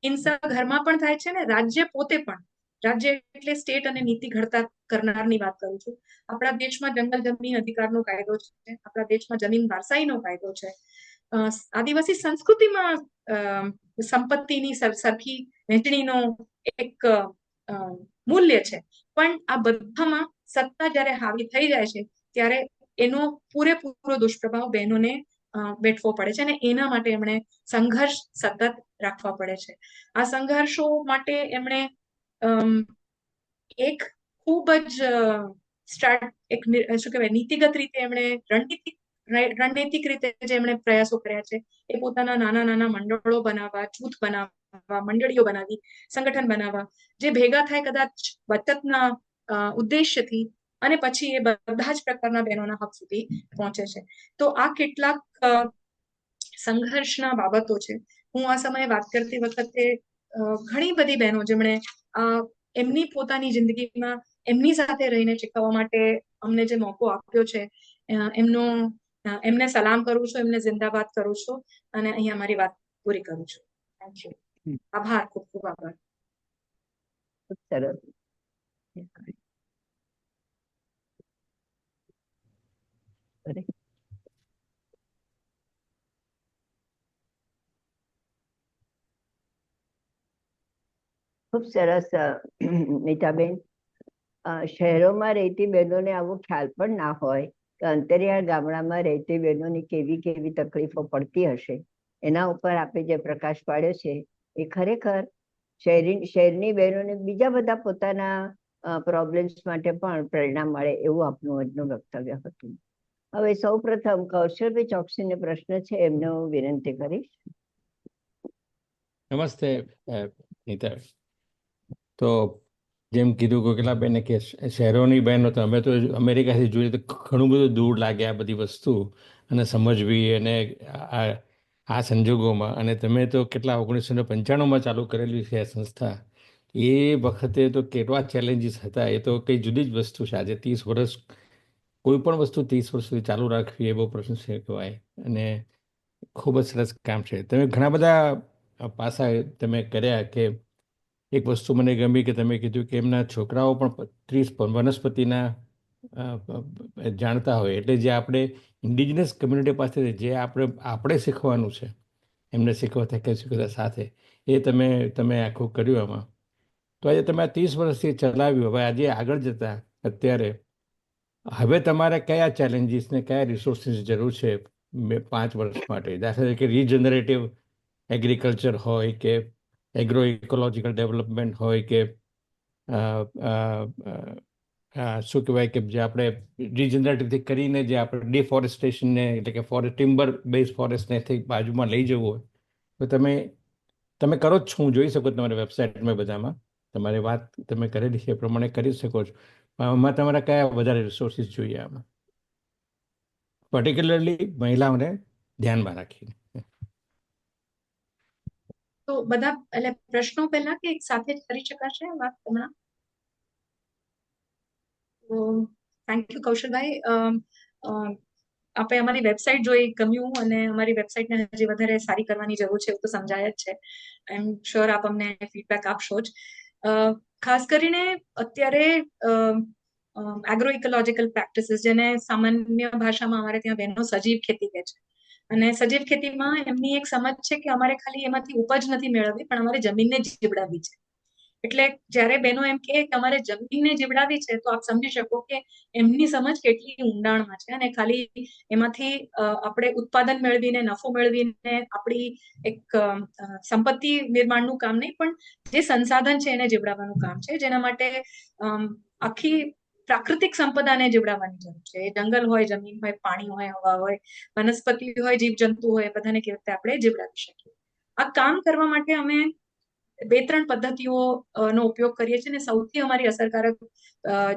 હિંસા ઘરમાં પણ થાય છે ને રાજ્ય પોતે પણ, રાજ્ય એટલે સ્ટેટ અને નીતિ ઘડતર કરનારની વાત કરું છું. આપણા દેશમાં જંગલ જમીન અધિકારનો કાયદો છે, આપણા દેશમાં જમીન વારસાઈનો કાયદો છે, આદિવાસી સંસ્કૃતિમાં સંપત્તિની સરખી વહેંચણીનો એક મૂલ્ય છે. પણ આ બધામાં સત્તા જ્યારે હાવી થઈ જાય છે ત્યારે એનો પૂરેપૂરો દુષ્પ્રભાવ બહેનોને વેઠવો પડે છે અને એના માટે એમણે સંઘર્ષ સતત રાખવા પડે છે. આ સંઘર્ષો માટે એમણે એક ખૂબ જ શું કહેવાય, નીતિગત રીતે એમણે રણનીતિક રીતે જે એમણે પ્રયાસો કર્યા છે એ પોતાના નાના નાના મંડળો બનાવવા, જૂથ બનાવવા, મંડળીઓ બનાવી, સંગઠન બનાવવા, જે ભેગા થાય કદાચ બચતના ઉદ્દેશ્યથી, અને પછી એ બધા જ પ્રકારના બહેનોના હક સુધી પહોંચે છે. તો આ કેટલાક સંઘર્ષના બાબતો છે. હું આ સમયે વાત કરતી વખતે ઘણી બધી બહેનો જેમણે એમની પોતાની જિંદગીમાં એમની સાથે રહીને શીખવવા માટે અમને જે મોકો આપ્યો છે એમને સલામ કરું છું, એમને જિંદાબાદ કરું છું અને અહીંયા મારી વાત પૂરી કરું છું. Thank you. આભાર, ખૂબ ખૂબ આભાર. ખૂબ સરસ. ખૂબ સરસ નીતાબેન. શહેરોમાં રહેતી બહેનોને આવો ખ્યાલ પણ ના હોય કે અંતરિયાળ ગામડામાં રહેતી બહેનોની કેવી કેવી તકલીફો પડતી હશે. એના ઉપર આપે જે પ્રકાશ પાડ્યો છે એ ખરેખર શહેરની બહેનોને બીજા બધા પોતાના પ્રોબ્લેમ્સ માટે પણ પ્રેરણા મળે એવું આપનું આજનું વક્તવ્ય હતું. હવે સૌ પ્રથમ કૌશલભાઈ ચોકસીને પ્રશ્ન છે, એમને હું વિનંતી કરીશ. નમસ્તે નીતા. તો જેમ કીધું કોકિલાબેને કે શહેરોની બહેનો તો અમે તો અમેરિકાથી જોઈએ તો ઘણું બધું દૂર લાગે આ બધી વસ્તુ અને સમજવી અને આ આ સંજોગોમાં. અને તમે તો કેટલા 1995માં ચાલુ કરેલી છે આ સંસ્થા. એ વખતે તો કેટલા ચેલેન્જીસ હતા, એ તો કંઈ જુદી જ વસ્તુ છે. આજે 30 વર્ષ કોઈ પણ વસ્તુ 30 વર્ષ સુધી ચાલુ રાખવી એ બહુ પ્રશ્ન છે કહેવાય. અને ખૂબ જ સરસ કામ છે. તમે ઘણા બધા પાસા તમે કર્યા. કે એક વસ્તુ મને ગમી કે તમે કીધું કે એમના છોકરાઓ પણ 30 વનસ્પતિના જાણતા હોય. એટલે જે આપણે ઇન્ડિજિનસ કમ્યુનિટી પાસે જે આપણે શીખવાનું છે એમને શીખવતા સાથે એ તમે આખું કર્યું આમાં. તો આજે તમે આ 30 વર્ષથી ચલાવ્યું. હવે આજે આગળ જતા અત્યારે હવે તમારે કયા ચેલેન્જીસને કયા રિસોર્સિસ જરૂર છે 5 વર્ષ માટે? દાખલા તરીકે રીજનરેટિવ એગ્રીકલ્ચર હોય કે એગ્રો ઇકોલોજીકલ ડેવલપમેન્ટ હોય કે શું કહેવાય કે જે આપણે રીજનરેટિવથી કરીને જે આપણે ડિફોરેસ્ટેશનને એટલે કે ટિમ્બર બેઝ ફોરેસ્ટને બાજુમાં લઈ જવું હોય તો તમે કરો જ છો. હું જોઈ શકું તમારી વેબસાઇટમાં બધામાં તમારી વાત તમે કરેલી છે એ પ્રમાણે કરી શકો છો. આમાં તમારે કયા વધારે રિસોર્સિસ જોઈએ આમાં, પર્ટિક્યુલરલી મહિલાઓને ધ્યાનમાં રાખીને? તો બધા એટલે પ્રશ્નો પહેલા કે એક સાથે જ કરી શકાશે વાત હમણાં? Thank you કૌશલભાઈ. આપણે અમારી વેબસાઇટ જોઈ, ગમ્યું, અને અમારી વેબસાઇટને હજી વધારે સારી કરવાની જરૂર છે એવું તો સમજાય જ છે. આઈ એમ શ્યોર આપ અમને ફીડબેક આપશો જ. ખાસ કરીને અત્યારે એગ્રો ઇકોલોજીકલ પ્રેક્ટિસીસ, જેને સામાન્ય ભાષામાં અમારે ત્યાં બહેનો સજીવ ખેતી કહે છે. અને સજીવ ખેતીમાં એમની એક સમજ છે કે અમારે ખાલી એમાંથી ઉપજ નથી મેળવવી, પણ અમારે જમીનને જીવડાવવી છે. એટલે જ્યારે બહેનો એમ કે અમારે જમીનને જીવડાવી છે, તો આપ સમજી શકો કે એમની સમજ કેટલી ઊંડાણમાં છે. અને ખાલી એમાંથી આપણે ઉત્પાદન મેળવીને, નફો મેળવીને આપણી એક સંપત્તિ નિર્માણનું કામ નહીં, પણ જે સંસાધન છે એને જીવડાવવાનું કામ છે. જેના માટે આખી પ્રાકૃતિક સંપદાને જીવડાવવાની જરૂર છે. એ જંગલ હોય, જમીન હોય, પાણી હોય, હવા હોય, વનસ્પતિ હોય, જીવજંતુ હોય, બધાને કેવી રીતે આપણે જીવડાવી શકીએ. આ કામ કરવા માટે અમે 2-3 પદ્ધતિઓ નો ઉપયોગ કરીએ છીએ. અને સૌથી અમારી અસરકારક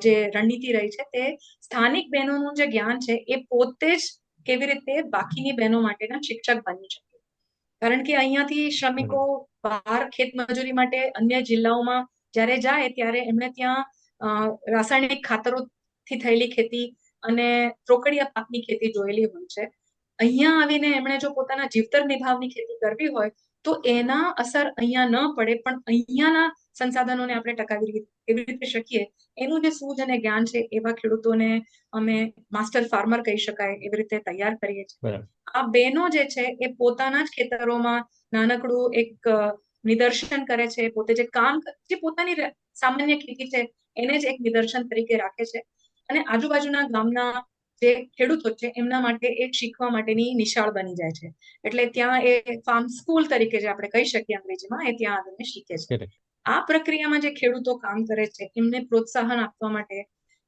જે રણનીતિ રહી છે તે સ્થાનિક બહેનોનું જે જ્ઞાન છે એ પોતે જ કેવી રીતે બાકીની બહેનો માટેના શિક્ષક બની શકે. કારણ કે અહીંયાથી શ્રમિકો બહાર ખેત મજૂરી માટે અન્ય જિલ્લાઓમાં જ્યારે જાય ત્યારે એમણે ત્યાં રાસાયણિક ખાતરોથી થયેલી ખેતી અને રોકડિયા પાકની ખેતી જોયેલી હોય છે. અહીંયા આવીને એમણે જો પોતાના જીવતર નિભાવની ખેતી કરવી હોય તો એના અસર અહીંયા ન પડે, પણ અહીંયાના સંસાધનોને આપણે ટકાવી કેવી રીતે શકીએ એનું જે સૂઝ અને જ્ઞાન છે એવા ખેડૂતોને અમે માસ્ટર ફાર્મર કહી શકાય એવી રીતે તૈયાર કરીએ છીએ. આ બહેનો જે છે એ પોતાના જ ખેતરોમાં નાનકડું એક નિદર્શન કરે છે. પોતે જે કામ, જે પોતાની સામાન્ય ખેતી છે એને જ એક નિદર્શન તરીકે રાખે છે. અને આજુબાજુના ગામના જે ખેડૂતો છે એમના માટે એક શીખવા માટેની નિશાળ બની જાય છે. એટલે ત્યાં એ ફાર્મ સ્કૂલ તરીકે જે આપણે કહી શકીએ અંગ્રેજીમાં, એ ત્યાં આવીને શીખે છે. આ પ્રક્રિયામાં જે ખેડૂતો કામ કરે છે એમને પ્રોત્સાહન આપવા માટે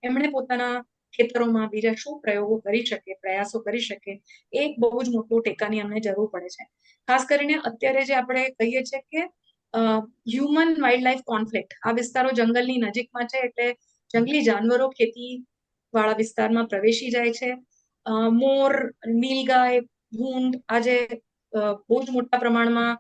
એમણે પોતાના ખેતરોમાં બીજા શું પ્રયોગો કરી શકે, પ્રયાસો કરી શકે, એ એક બહુ જ મોટું ટેકાની અમને જરૂર પડે છે. ખાસ કરીને અત્યારે જે આપણે કહીએ છીએ કે હ્યુમન વાઇલ્ડ લાઈફ કોન્ફ્લિક્ટ, આ વિસ્તારો જંગલની નજીકમાં છે, એટલે જંગલી જાનવરો ખેતી વાળા વિસ્તારમાં પ્રવેશી જાય છે. મોર, નીલગાય, ભૂંડ આજે બહુ જ મોટા પ્રમાણમાં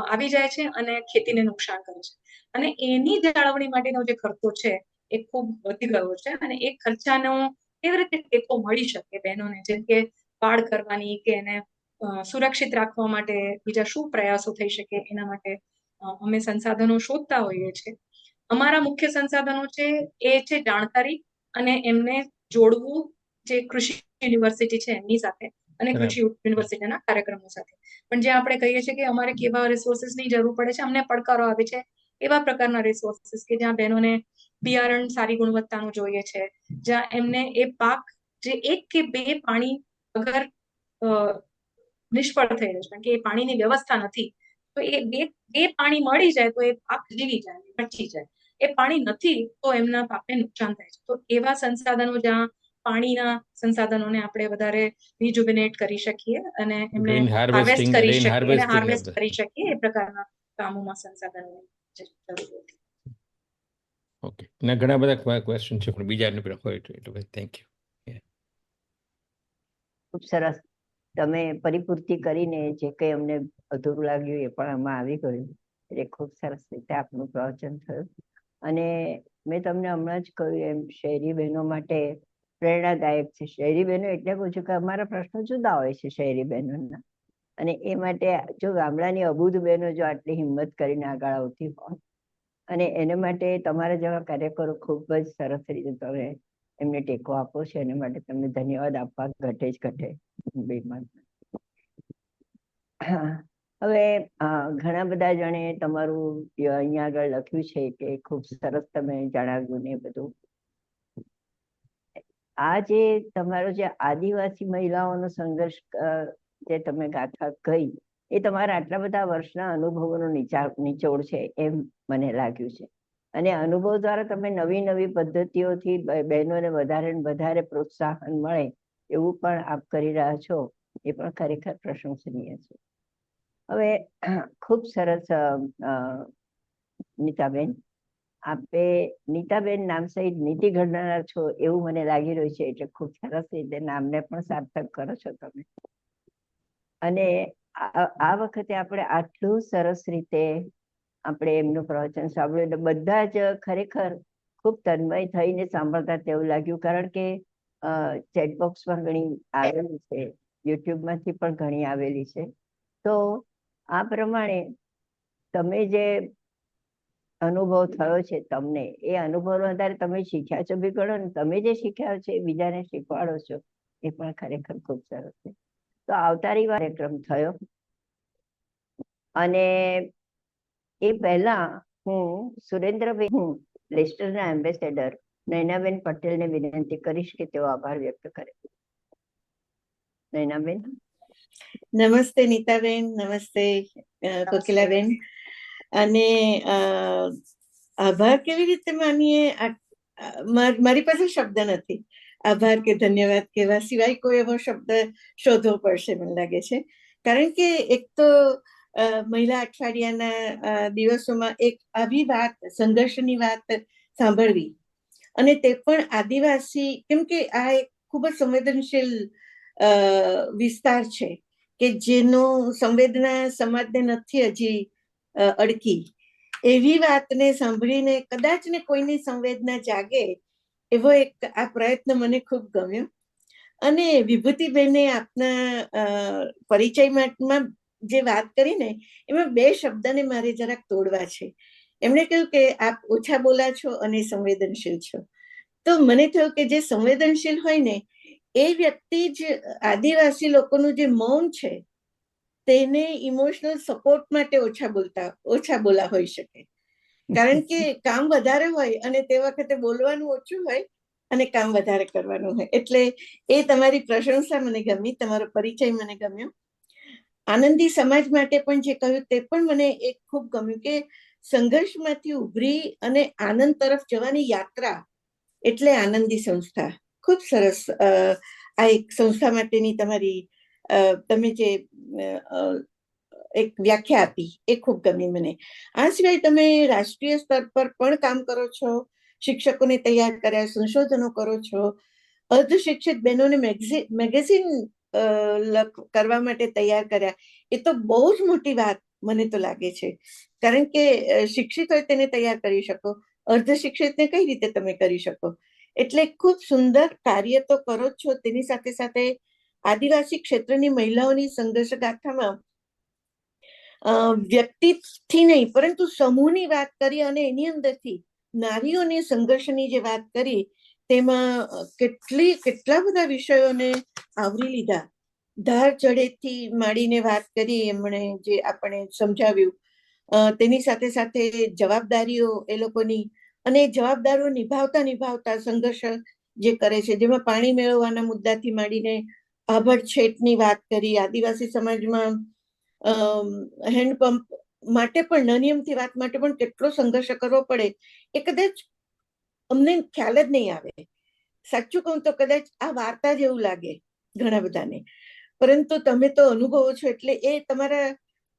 આવી જાય છે અને ખેતીને નુકસાન કરે છે. અને એની જાળવણી માટેનો જે ખર્ચો છે એ ખૂબ વધી ગયો છે. અને એ ખર્ચાનો કેવી રીતે ટેકો મળી શકે બહેનોને, જેમ કે વાડ કરવાની કે એને સુરક્ષિત રાખવા માટે બીજા શું પ્રયાસો થઈ શકે, એના માટે અમે સંસાધનો શોધતા હોઈએ છીએ. અમારા મુખ્ય સંસાધનો છે એ છે જાણકારી અને એમને જોડવું જે કૃષિ યુનિવર્સિટી છે એમની સાથે અને કૃષિ યુનિવર્સિટીના કાર્યક્રમો સાથે. પણ જે આપણે કહીએ છીએ કે અમારે કેવા રિસોર્સિસની જરૂર પડે છે, અમને પડકારો આવે છે એવા પ્રકારના રિસોર્સિસ કે જ્યાં બહેનોને બિયારણ સારી ગુણવત્તાનું જોઈએ છે, જ્યાં એમને એ પાક જે 1 કે 2 પાણી અગર નિષ્ફળ થઈ રહ્યું છે કારણ કે એ પાણીની વ્યવસ્થા નથી, તો એ બે પાણી મળી જાય તો એ પાક જીવી જાય, બચી જાય. એ પાણી નથી તો એમના પાકને નુકસાન થાય છે. તો એવા સંસાધનો જ્યાં પાણીના સંસાધનોને આપણે વધારે રિજુવિનેટ કરી શકીએ અને એમને હાર્વેસ્ટ કરી શકીએ, એને હાર્વેસ્ટ કરી શકીએ, એ પ્રકારના કામોમાં સંસાધનોની જરૂર હતી. ઓકે, ના ઘણા બધા ક્વેશ્ચન છે પણ બીજા હોય તો એટલે થેન્ક યુ. ખૂબ સરસ. તમે પરિપૂર્તિ કરીને જે કંઈ અમને અધૂરું લાગ્યું એ પણ આમાં આવી ગયું, એટલે ખૂબ સરસ રીતે આપનું પ્રવચન થયું. અને મેં તમને હમણાં જ કહ્યું એમ શહેરી બહેનો માટે પ્રેરણાદાયક છે. શહેરી બહેનો એટલે કહું છું કે અમારા પ્રશ્નો જુદા હોય છે શહેરી બહેનોના, અને એ માટે જો ગામડાની અબૂધ બહેનો જો આટલી હિંમત કરીને આગળ આવતી હોય, અને એને માટે તમારા જેવા કાર્યકરો ખૂબ જ સરસ રીતે તમે એમને ટેકો આપો છો, એના માટે તમને ધન્યવાદ આપવા ઘટે જ ઘટે. હવે ઘણા બધા જણે તમારું અહીંયા આગળ લખ્યું છે કે ખૂબ સરસ તમે જણાવ્યું ને બધું. આ જે તમારો જે આદિવાસી મહિલાઓનો સંઘર્ષ જે તમે ગાથા કહી, એ તમારા આટલા બધા વર્ષના અનુભવોનો નિચોડ છે એમ મને લાગ્યું છે. અને અનુભવ દ્વારા તમે નવી નવી પદ્ધતિઓથી બહેનોને વધારે ને વધારે પ્રોત્સાહન મળે એવું પણ આપ કરી રહ્યા છો, એ પણ ખરેખર પ્રશંસનીય છે. હવે ખૂબ સરસ નીતાબેન, આપે નીતાબેન નામ સહિત નીતિ ઘડનારા છો એવું મને લાગી રહ્યું છે, એટલે ખૂબ સરસ રીતે નામને પણ સાર્થક કરો છો તમે. અને આ વખતે આપણે આટલું સરસ રીતે આપણે એમનું પ્રવચન સાંભળ્યું એટલે બધા જ ખરેખર ખૂબ તન્મય થઈને સાંભળતા તેવું લાગ્યું, કારણ કે ચેટબોક્સ પણ ઘણી આવેલી છે, યુટ્યુબમાંથી પણ ઘણી આવેલી છે. તો આ પ્રમાણે તમે જે અનુભવ થયો છે તમને, એ અનુભવનો આધારે તમે શીખ્યા છો બી ગણો ને, તમે જે શીખ્યા છો એ બીજાને શીખવાડો છો, એ પણ ખરેખર ખૂબ સરસ છે. તો આવતા રવિવારે કાર્યક્રમ થયો, અને એ પહેલા હું સુરેન્દ્રભાઈ, હું લેસ્ટરના એમ્બેસેડર નયનાબેન પટેલને વિનંતી કરીશ કે તેઓ આભાર વ્યક્ત કરે. નયનાબેન. નમસ્તે નીતાબેન, નમસ્તે કોકિલાબેન. અને આભાર કેવી રીતે માનીએ, મારી પાસે શબ્દ નથી આભાર કે ધન્યવાદ કહેવા સિવાય. કોઈ એવો શબ્દ શોધવો પડશે મને લાગે છે, કારણ કે એક તો મહિલા અઠવાડિયાના દિવસોમાં એક આવી વાત, સંઘર્ષની વાત સાંભળવી, અને તે પણ આદિવાસી, કેમ કે આ એક ખૂબ જ સંવેદનશીલ વિસ્તાર છે કે જેનો સંવેદના સમાજને નથી હજી અડકી, એવી વાતને સાંભળીને કદાચ ને કોઈની સંવેદના જાગે એવો એક આ પ્રયત્ન મને ખૂબ ગમ્યો. અને વિભૂતિબેને આપના પરિચયમાં જે વાત કરી ને, એમાં બે શબ્દને મારે જરાક તોડવા છે. એમણે કહ્યું કે આપ ઓછા બોલા છો અને સંવેદનશીલ છો. તો મને થયું કે જે સંવેદનશીલ હોય ને એ વ્યક્તિ જ આદિવાસી લોકોનું જે મૌન છે તેને ઇમોશનલ સપોર્ટ માટે ઓછા બોલા હોઈ શકે, કારણ કે કામ વધારે હોય અને તે વખતે બોલવાનું ઓછું હોય અને કામ વધારે કરવાનું હોય. એટલે એ તમારી પ્રશંસા મને ગમી, તમારો પરિચય મને ગમ્યો. આનંદી સમાજ માટે પણ જે કહ્યું તે પણ મને એક ખૂબ ગમ્યું કે સંઘર્ષમાંથી ઉભરી અને આનંદ તરફ જવાની યાત્રા એટલે આનંદી સંસ્થા. ખૂબ સરસ આ એક સંસ્થા માટેની તમારી તમે જે એક વ્યાખ્યા આપી એ ખૂબ ગમી મને. આ સિવાય તમે રાષ્ટ્રીય સ્તર પર પણ કામ કરો છો, શિક્ષકોને તૈયાર કર્યા, સંશોધનો કરો છો, અર્ધશિક્ષિત બહેનોને મેગેઝિન કરવા માટે તૈયાર કર્યા. એ તો બહુ જ મોટી વાત મને તો લાગે છે, કારણ કે શિક્ષિત હોય તેને તૈયાર કરી શકો, અર્ધશિક્ષિતને કઈ રીતે તમે કરી શકો. એટલે ખૂબ સુંદર કાર્ય તો કરો છો. તેની સાથે સાથે આદિવાસી ક્ષેત્રની મહિલાઓની સંઘર્ષ ગાથામાં વ્યક્તિથી નહીં પરંતુ સમૂહની વાત કરી, અને એની અંદરથી નારીઓની સંઘર્ષની જે વાત કરી તેમાં કેટલા બધા વિષયોને આવરી લીધા. ધાર ચઢેથી માંડીને વાત કરી એમણે, જે આપણે સમજાવ્યું. તેની સાથે સાથે જવાબદારીઓ એ લોકોની, અને જવાબદારીઓ નિભાવતા સંઘર્ષ જે કરે છે, જેમાં પાણી મેળવવાના મુદ્દાથી માંડીને આભડછેટની વાત કરી. આદિવાસી સમાજમાં હેન્ડપંપ માટે પણ, નનિયમથી વાત માટે પણ કેટલો સંઘર્ષ કરવો પડે એ કદાચ અમને ખ્યાલ જ નહીં આવે. સાચું કહું તો કદાચ આ વાર્તા જેવું લાગે ઘણા બધાને, પરંતુ તમે તો અનુભવો છો એટલે એ તમારા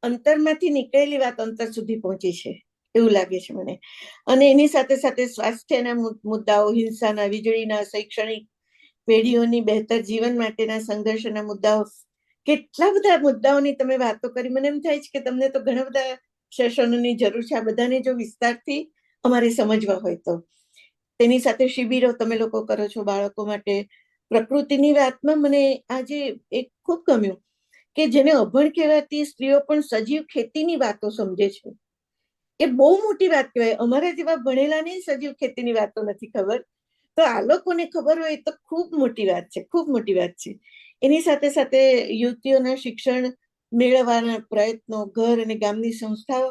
અંતરમાંથી નીકળેલી વાત અંતર સુધી પહોંચી છે. એવું લાગે છે મને. અને એની સાથે સાથે સ્વાસ્થ્યના મુદ્દાઓ, હિંસાના, વીજળીના, શૈક્ષણિક, પેઢીઓની બહેતર જીવન માટેના સંઘર્ષના મુદ્દાઓ, કેટલા બધા મુદ્દાઓની તમે વાતો કરી. મને એમ થાય છે કે તમને તો ઘણા બધા સેશનોની જરૂર છે. આ બધાને જો વિસ્તારથી અમારે સમજવા હોય તો. તેની સાથે શિબિરો તમે લોકો કરો છો બાળકો માટે. પ્રકૃતિની વાતમાં મને આજે એક ખૂબ ગમ્યું કે જેને અભણ કહેવાતી સ્ત્રીઓ પણ સજીવ ખેતીની વાતો સમજે છે. એ બહુ મોટી વાત કહેવાય. અમારા જેવા ભણેલાને સજીવ ખેતીની વાતો નથી ખબર, તો આ લોકોને ખબર હોય તો ખૂબ મોટી વાત છે, ખૂબ મોટી વાત છે. એની સાથે સાથે યુવતીઓના શિક્ષણ મેળવવાના પ્રયત્નો, ઘર અને ગામની સંસ્થાઓ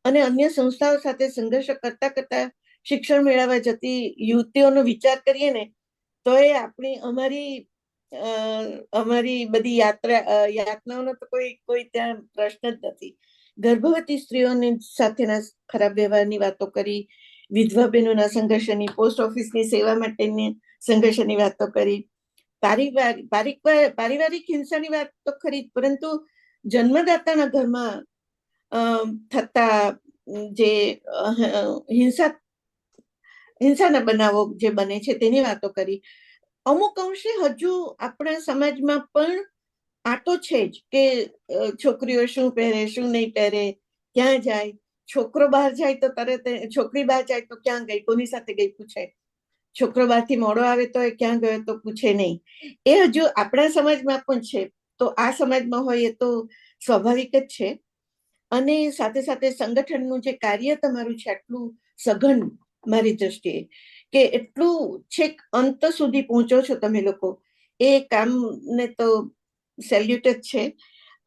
અને અન્ય સંસ્થાઓ સાથે સંઘર્ષ કરતા કરતા શિક્ષણ મેળવવા જતી યુવતીઓનો વિચાર કરીએ ને તો એ અમારી બધી યાતનાઓનો તો કોઈ ત્યાં પ્રશ્ન જ નથી. ગર્ભવતી સ્ત્રીઓની સાથેના ખરાબ વ્યવહારની વાતો કરી, વિધવા બહેનોના સંઘર્ષની, પોસ્ટ ઓફિસની સેવા માટેની સંઘર્ષની વાતો કરી, પારિવારિક હિંસાની વાત તો ખરી, પરંતુ જન્મદાતાના ઘરમાં થતા જે હિંસાના બનાવો જે બને છે તેની વાતો કરી. અમુક અંશે હજુ આપણા સમાજમાં પણ આ તો છે જ કે છોકરીઓ શું પહેરે, શું નહીં પહેરે, ક્યાં જાય. છોકરો બહાર જાય તો તરત છોકરી બહાર જાય તો ક્યાં ગઈ, કોની સાથે ગઈ પૂછે. છોકરો બહારથી મોડો આવે તો એ ક્યાં ગયો તો પૂછે નહીં. એ હજુ આપણા સમાજમાં પણ છે. તો આ સમાજમાં હોય એ તો સ્વાભાવિક જ છે. અને સાથે સાથે સંગઠનનું જે કાર્ય તમારું છે આટલું સઘન, મારી દ્રષ્ટિએ કે એટલું છેક અંત સુધી પહોંચો છો તમે લોકો, એ કામને તો સેલ્યુટ જ છે.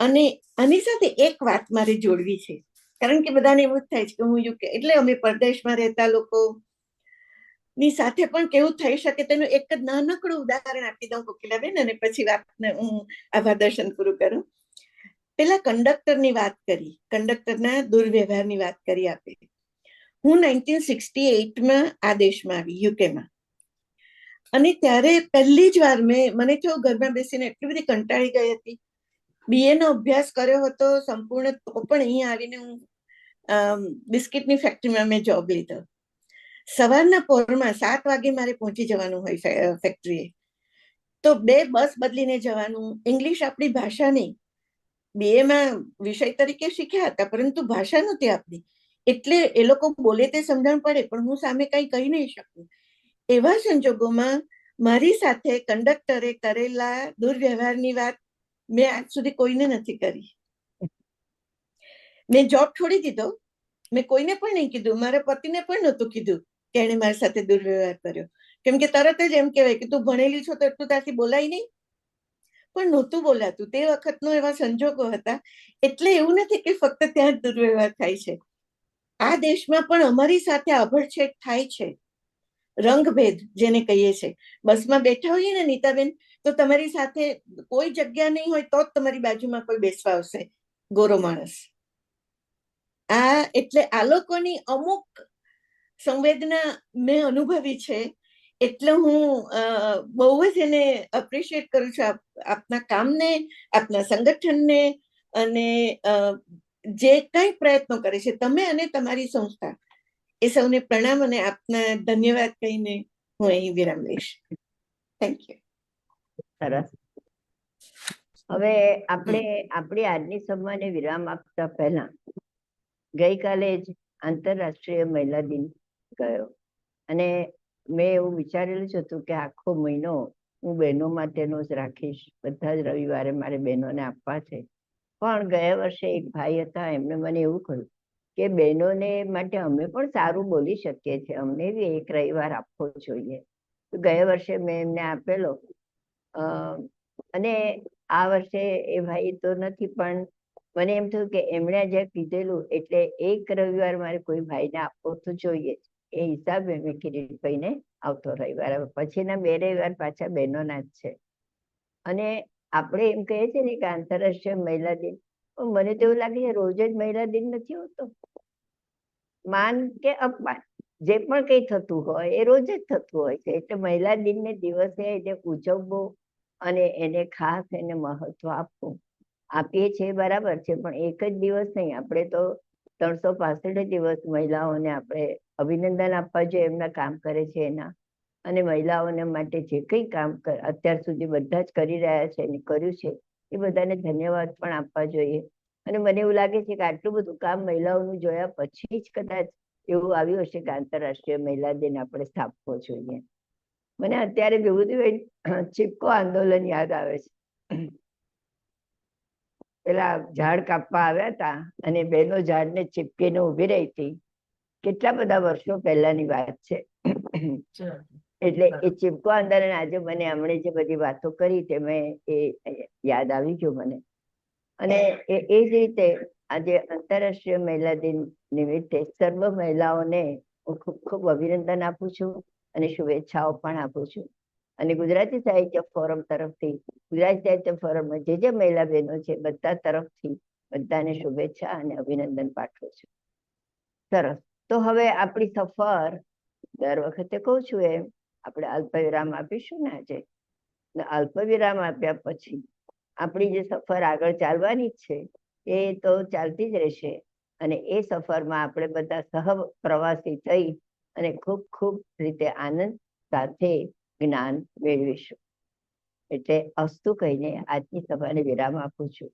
અને આની સાથે એક વાત મારે જોડવી છે, કારણ કે બધાને એવું જ થાય છે કે હું યુકે એટલે અમે પરદેશમાં રહેતા લોકો ની સાથે પણ કેવું થઈ શકે તેનું એક જ નાનકડું ઉદાહરણ આપી દઉં કોકિલાબેન, અને પછી વાતને હું આભાર દર્શન પૂરું કરું. પેલા કંડક્ટરની વાત કરી, કંડક્ટરના દુર્વ્યવહારની વાત કરી આપે. હું 1968માં આ દેશમાં આવી, યુકેમાં. અને ત્યારે પહેલી જ વાર મને તો ઘરમાં બેસીને એટલી બધી કંટાળી ગઈ હતી. BA નો અભ્યાસ કર્યો હતો સંપૂર્ણ, તો પણ અહીંયા આવીને હું બિસ્કિટની ફેક્ટરીમાં મેં જોબ લીધો. સવારના પોરમાં 7 વાગે મારે પહોંચી જવાનું હોય ફેક્ટરીએ. તો 2 બસ બદલીને જવાનું. ઇંગ્લિશ આપણી ભાષા નહીં. BA વિષય તરીકે શીખ્યા હતા, પરંતુ ભાષા નહોતી આપણી. એટલે એ લોકો બોલે તે સમજણ પડે, પણ હું સામે કઈ કહી નહીં શકું. એવા સંજોગોમાં મારી સાથે કંડક્ટરે કરેલા દુર્વ્યવહારની વાત મેં આજ સુધી કોઈને નથી કરી. મેં જોબ છોડી દીધો. મેં કોઈને પણ નહીં કીધું, મારા પતિને પણ નહોતું કીધું કે એણે મારી સાથે દુર્વ્યવહાર કર્યો. કેમ કે તરત જ એમ કહેવાય કે તું ભણેલી છો તો એટલું ત્યાંથી બોલાય નહીં. પણ નહોતું બોલાતું. તે વખતનો એવા સંજોગો હતા. એટલે એવું નથી કે ફક્ત ત્યાં જ દુર્વ્યવહાર થાય છે. આ દેશમાં પણ અમારી સાથે આભડછેડ થાય છે. રંગભેદ જેને કહીએ છે. બસમાં બેઠા હોઈએ ને નીતાબેન, તો તમારી સાથે કોઈ જગ્યા નહીં હોય તો જ તમારી બાજુમાં કોઈ બેસવા આવશે, ગોરો માણસ. એટલે આ લોકોની અમુક સંવેદના મેં અનુભવી છે. એટલે હું બહુ જ એને એપ્રિશિએટ કરું છું, આપના કામને, આપના સંગઠનને, અને જે કંઈ પ્રયત્નો કરે છે તમે અને તમારી સંસ્થા, એ સૌને પ્રણામ અને આપના ધન્યવાદ કહીને હું અહીં વિરામ લઈશ. Thank you. સરસ. હવે આપણે આપણી આજની સભાને વિરામ આપતા પહેલા, ગઈકાલે જ આંતરરાષ્ટ્રીય મહિલા દિન ગયો, અને મેં એવું વિચારેલું જ હતું કે આખો મહિનો હું બહેનો માટેનો જ રાખીશ. બધા જ રવિવારે મારે બહેનોને આપવા છે. પણ ગયા વર્ષે એક ભાઈ હતા, એમને મને એવું કહ્યું કે બહેનોને માટે અમે પણ સારું બોલી શકીએ છીએ, અમને બી એક રવિવાર આપવો જોઈએ. તો ગયા વર્ષે મેં એમને આપેલો. અને આ વર્ષે એ ભાઈ તો નથી, પણ મને એમ થયું કે એમણે જે કીધેલું, એટલે એક રવિવાર મારે કોઈ ભાઈને આપવો તો જોઈએ. એ હિસાબે મેં કિરીટભાઈને આવતો રવિવાર, પછીના 2 રવિવાર પાછા બહેનોના જ છે. અને આપણે એમ કહીએ છીએ ને કે આંતરરાષ્ટ્રીય મહિલા દિન, મને તો એવું લાગે છે રોજ જ મહિલા દિન નથી હોતો. માન કે અપમાન જે પણ કંઈ થતું હોય એ રોજ જ થતું હોય છે. એટલે મહિલા દિનને દિવસે એને ઉજવવો અને એને ખાસ એને મહત્વ આપવું. આપીએ છીએ બરાબર છે, પણ એક જ દિવસ નહીં. આપણે તો 365 દિવસ મહિલાઓને આપણે અભિનંદન આપવા જોઈએ એમના કામ કરે છે એના, અને મહિલાઓને માટે જે કંઈ કામ અત્યાર સુધી બધા જ કરી રહ્યા છે અને કર્યું છે એ બધાને ધન્યવાદ પણ આપવા જોઈએ. અને મને એવું લાગે છે કે આટલું બધું કામ મહિલાઓનું જોયા પછી જ કદાચ એવું આવ્યું હશે કે આંતરરાષ્ટ્રીય મહિલા દિન આપણે સ્થાપવો જોઈએ. મને અત્યારે વિભૂતિબેન ચીપકો આંદોલન યાદ આવે છે. પેલા ઝાડ કાપવા આવ્યા હતા અને બેનો ઝાડને ચીપકીને ઉભી રહી હતી. કેટલા બધા વર્ષો પહેલાની વાત છે. એટલે એ ચીપકો આંદોલન આજે મને હમણે જે બધી વાતો કરી તે મેં એ યાદ આવી ગયું મને. અને એ જ રીતે આજે આંતરરાષ્ટ્રીય મહિલા દિન નિમિત્તે સર્વ મહિલાઓને હું ખૂબ ખૂબ અભિનંદન આપું છું અને શુભેચ્છાઓ પણ આપું છું. અને ગુજરાતી સાહિત્ય ફોરમ તરફથી, ગુજરાતી સાહિત્ય ફોરમમાં જે મહિલા બહેનો છે બધા તરફથી બધાને શુભેચ્છા અને અભિનંદન પાઠવું છું. સરસ. તો હવે આપણી સફર, દર વખતે કહું છું એમ, આપણે અલ્પવિરામ આપીશું ને આજે. અલ્પવિરામ આપ્યા પછી આપણી જે સફર આગળ ચાલવાની છે એ તો ચાલતી જ રહેશે, અને એ સફરમાં આપણે બધા સહ પ્રવાસી થઈ અને ખૂબ ખૂબ રીતે આનંદ સાથે જ્ઞાન મેળવીશું. એટલે અસ્તુ કહીને આજની સભાને વિરામ આપું છું.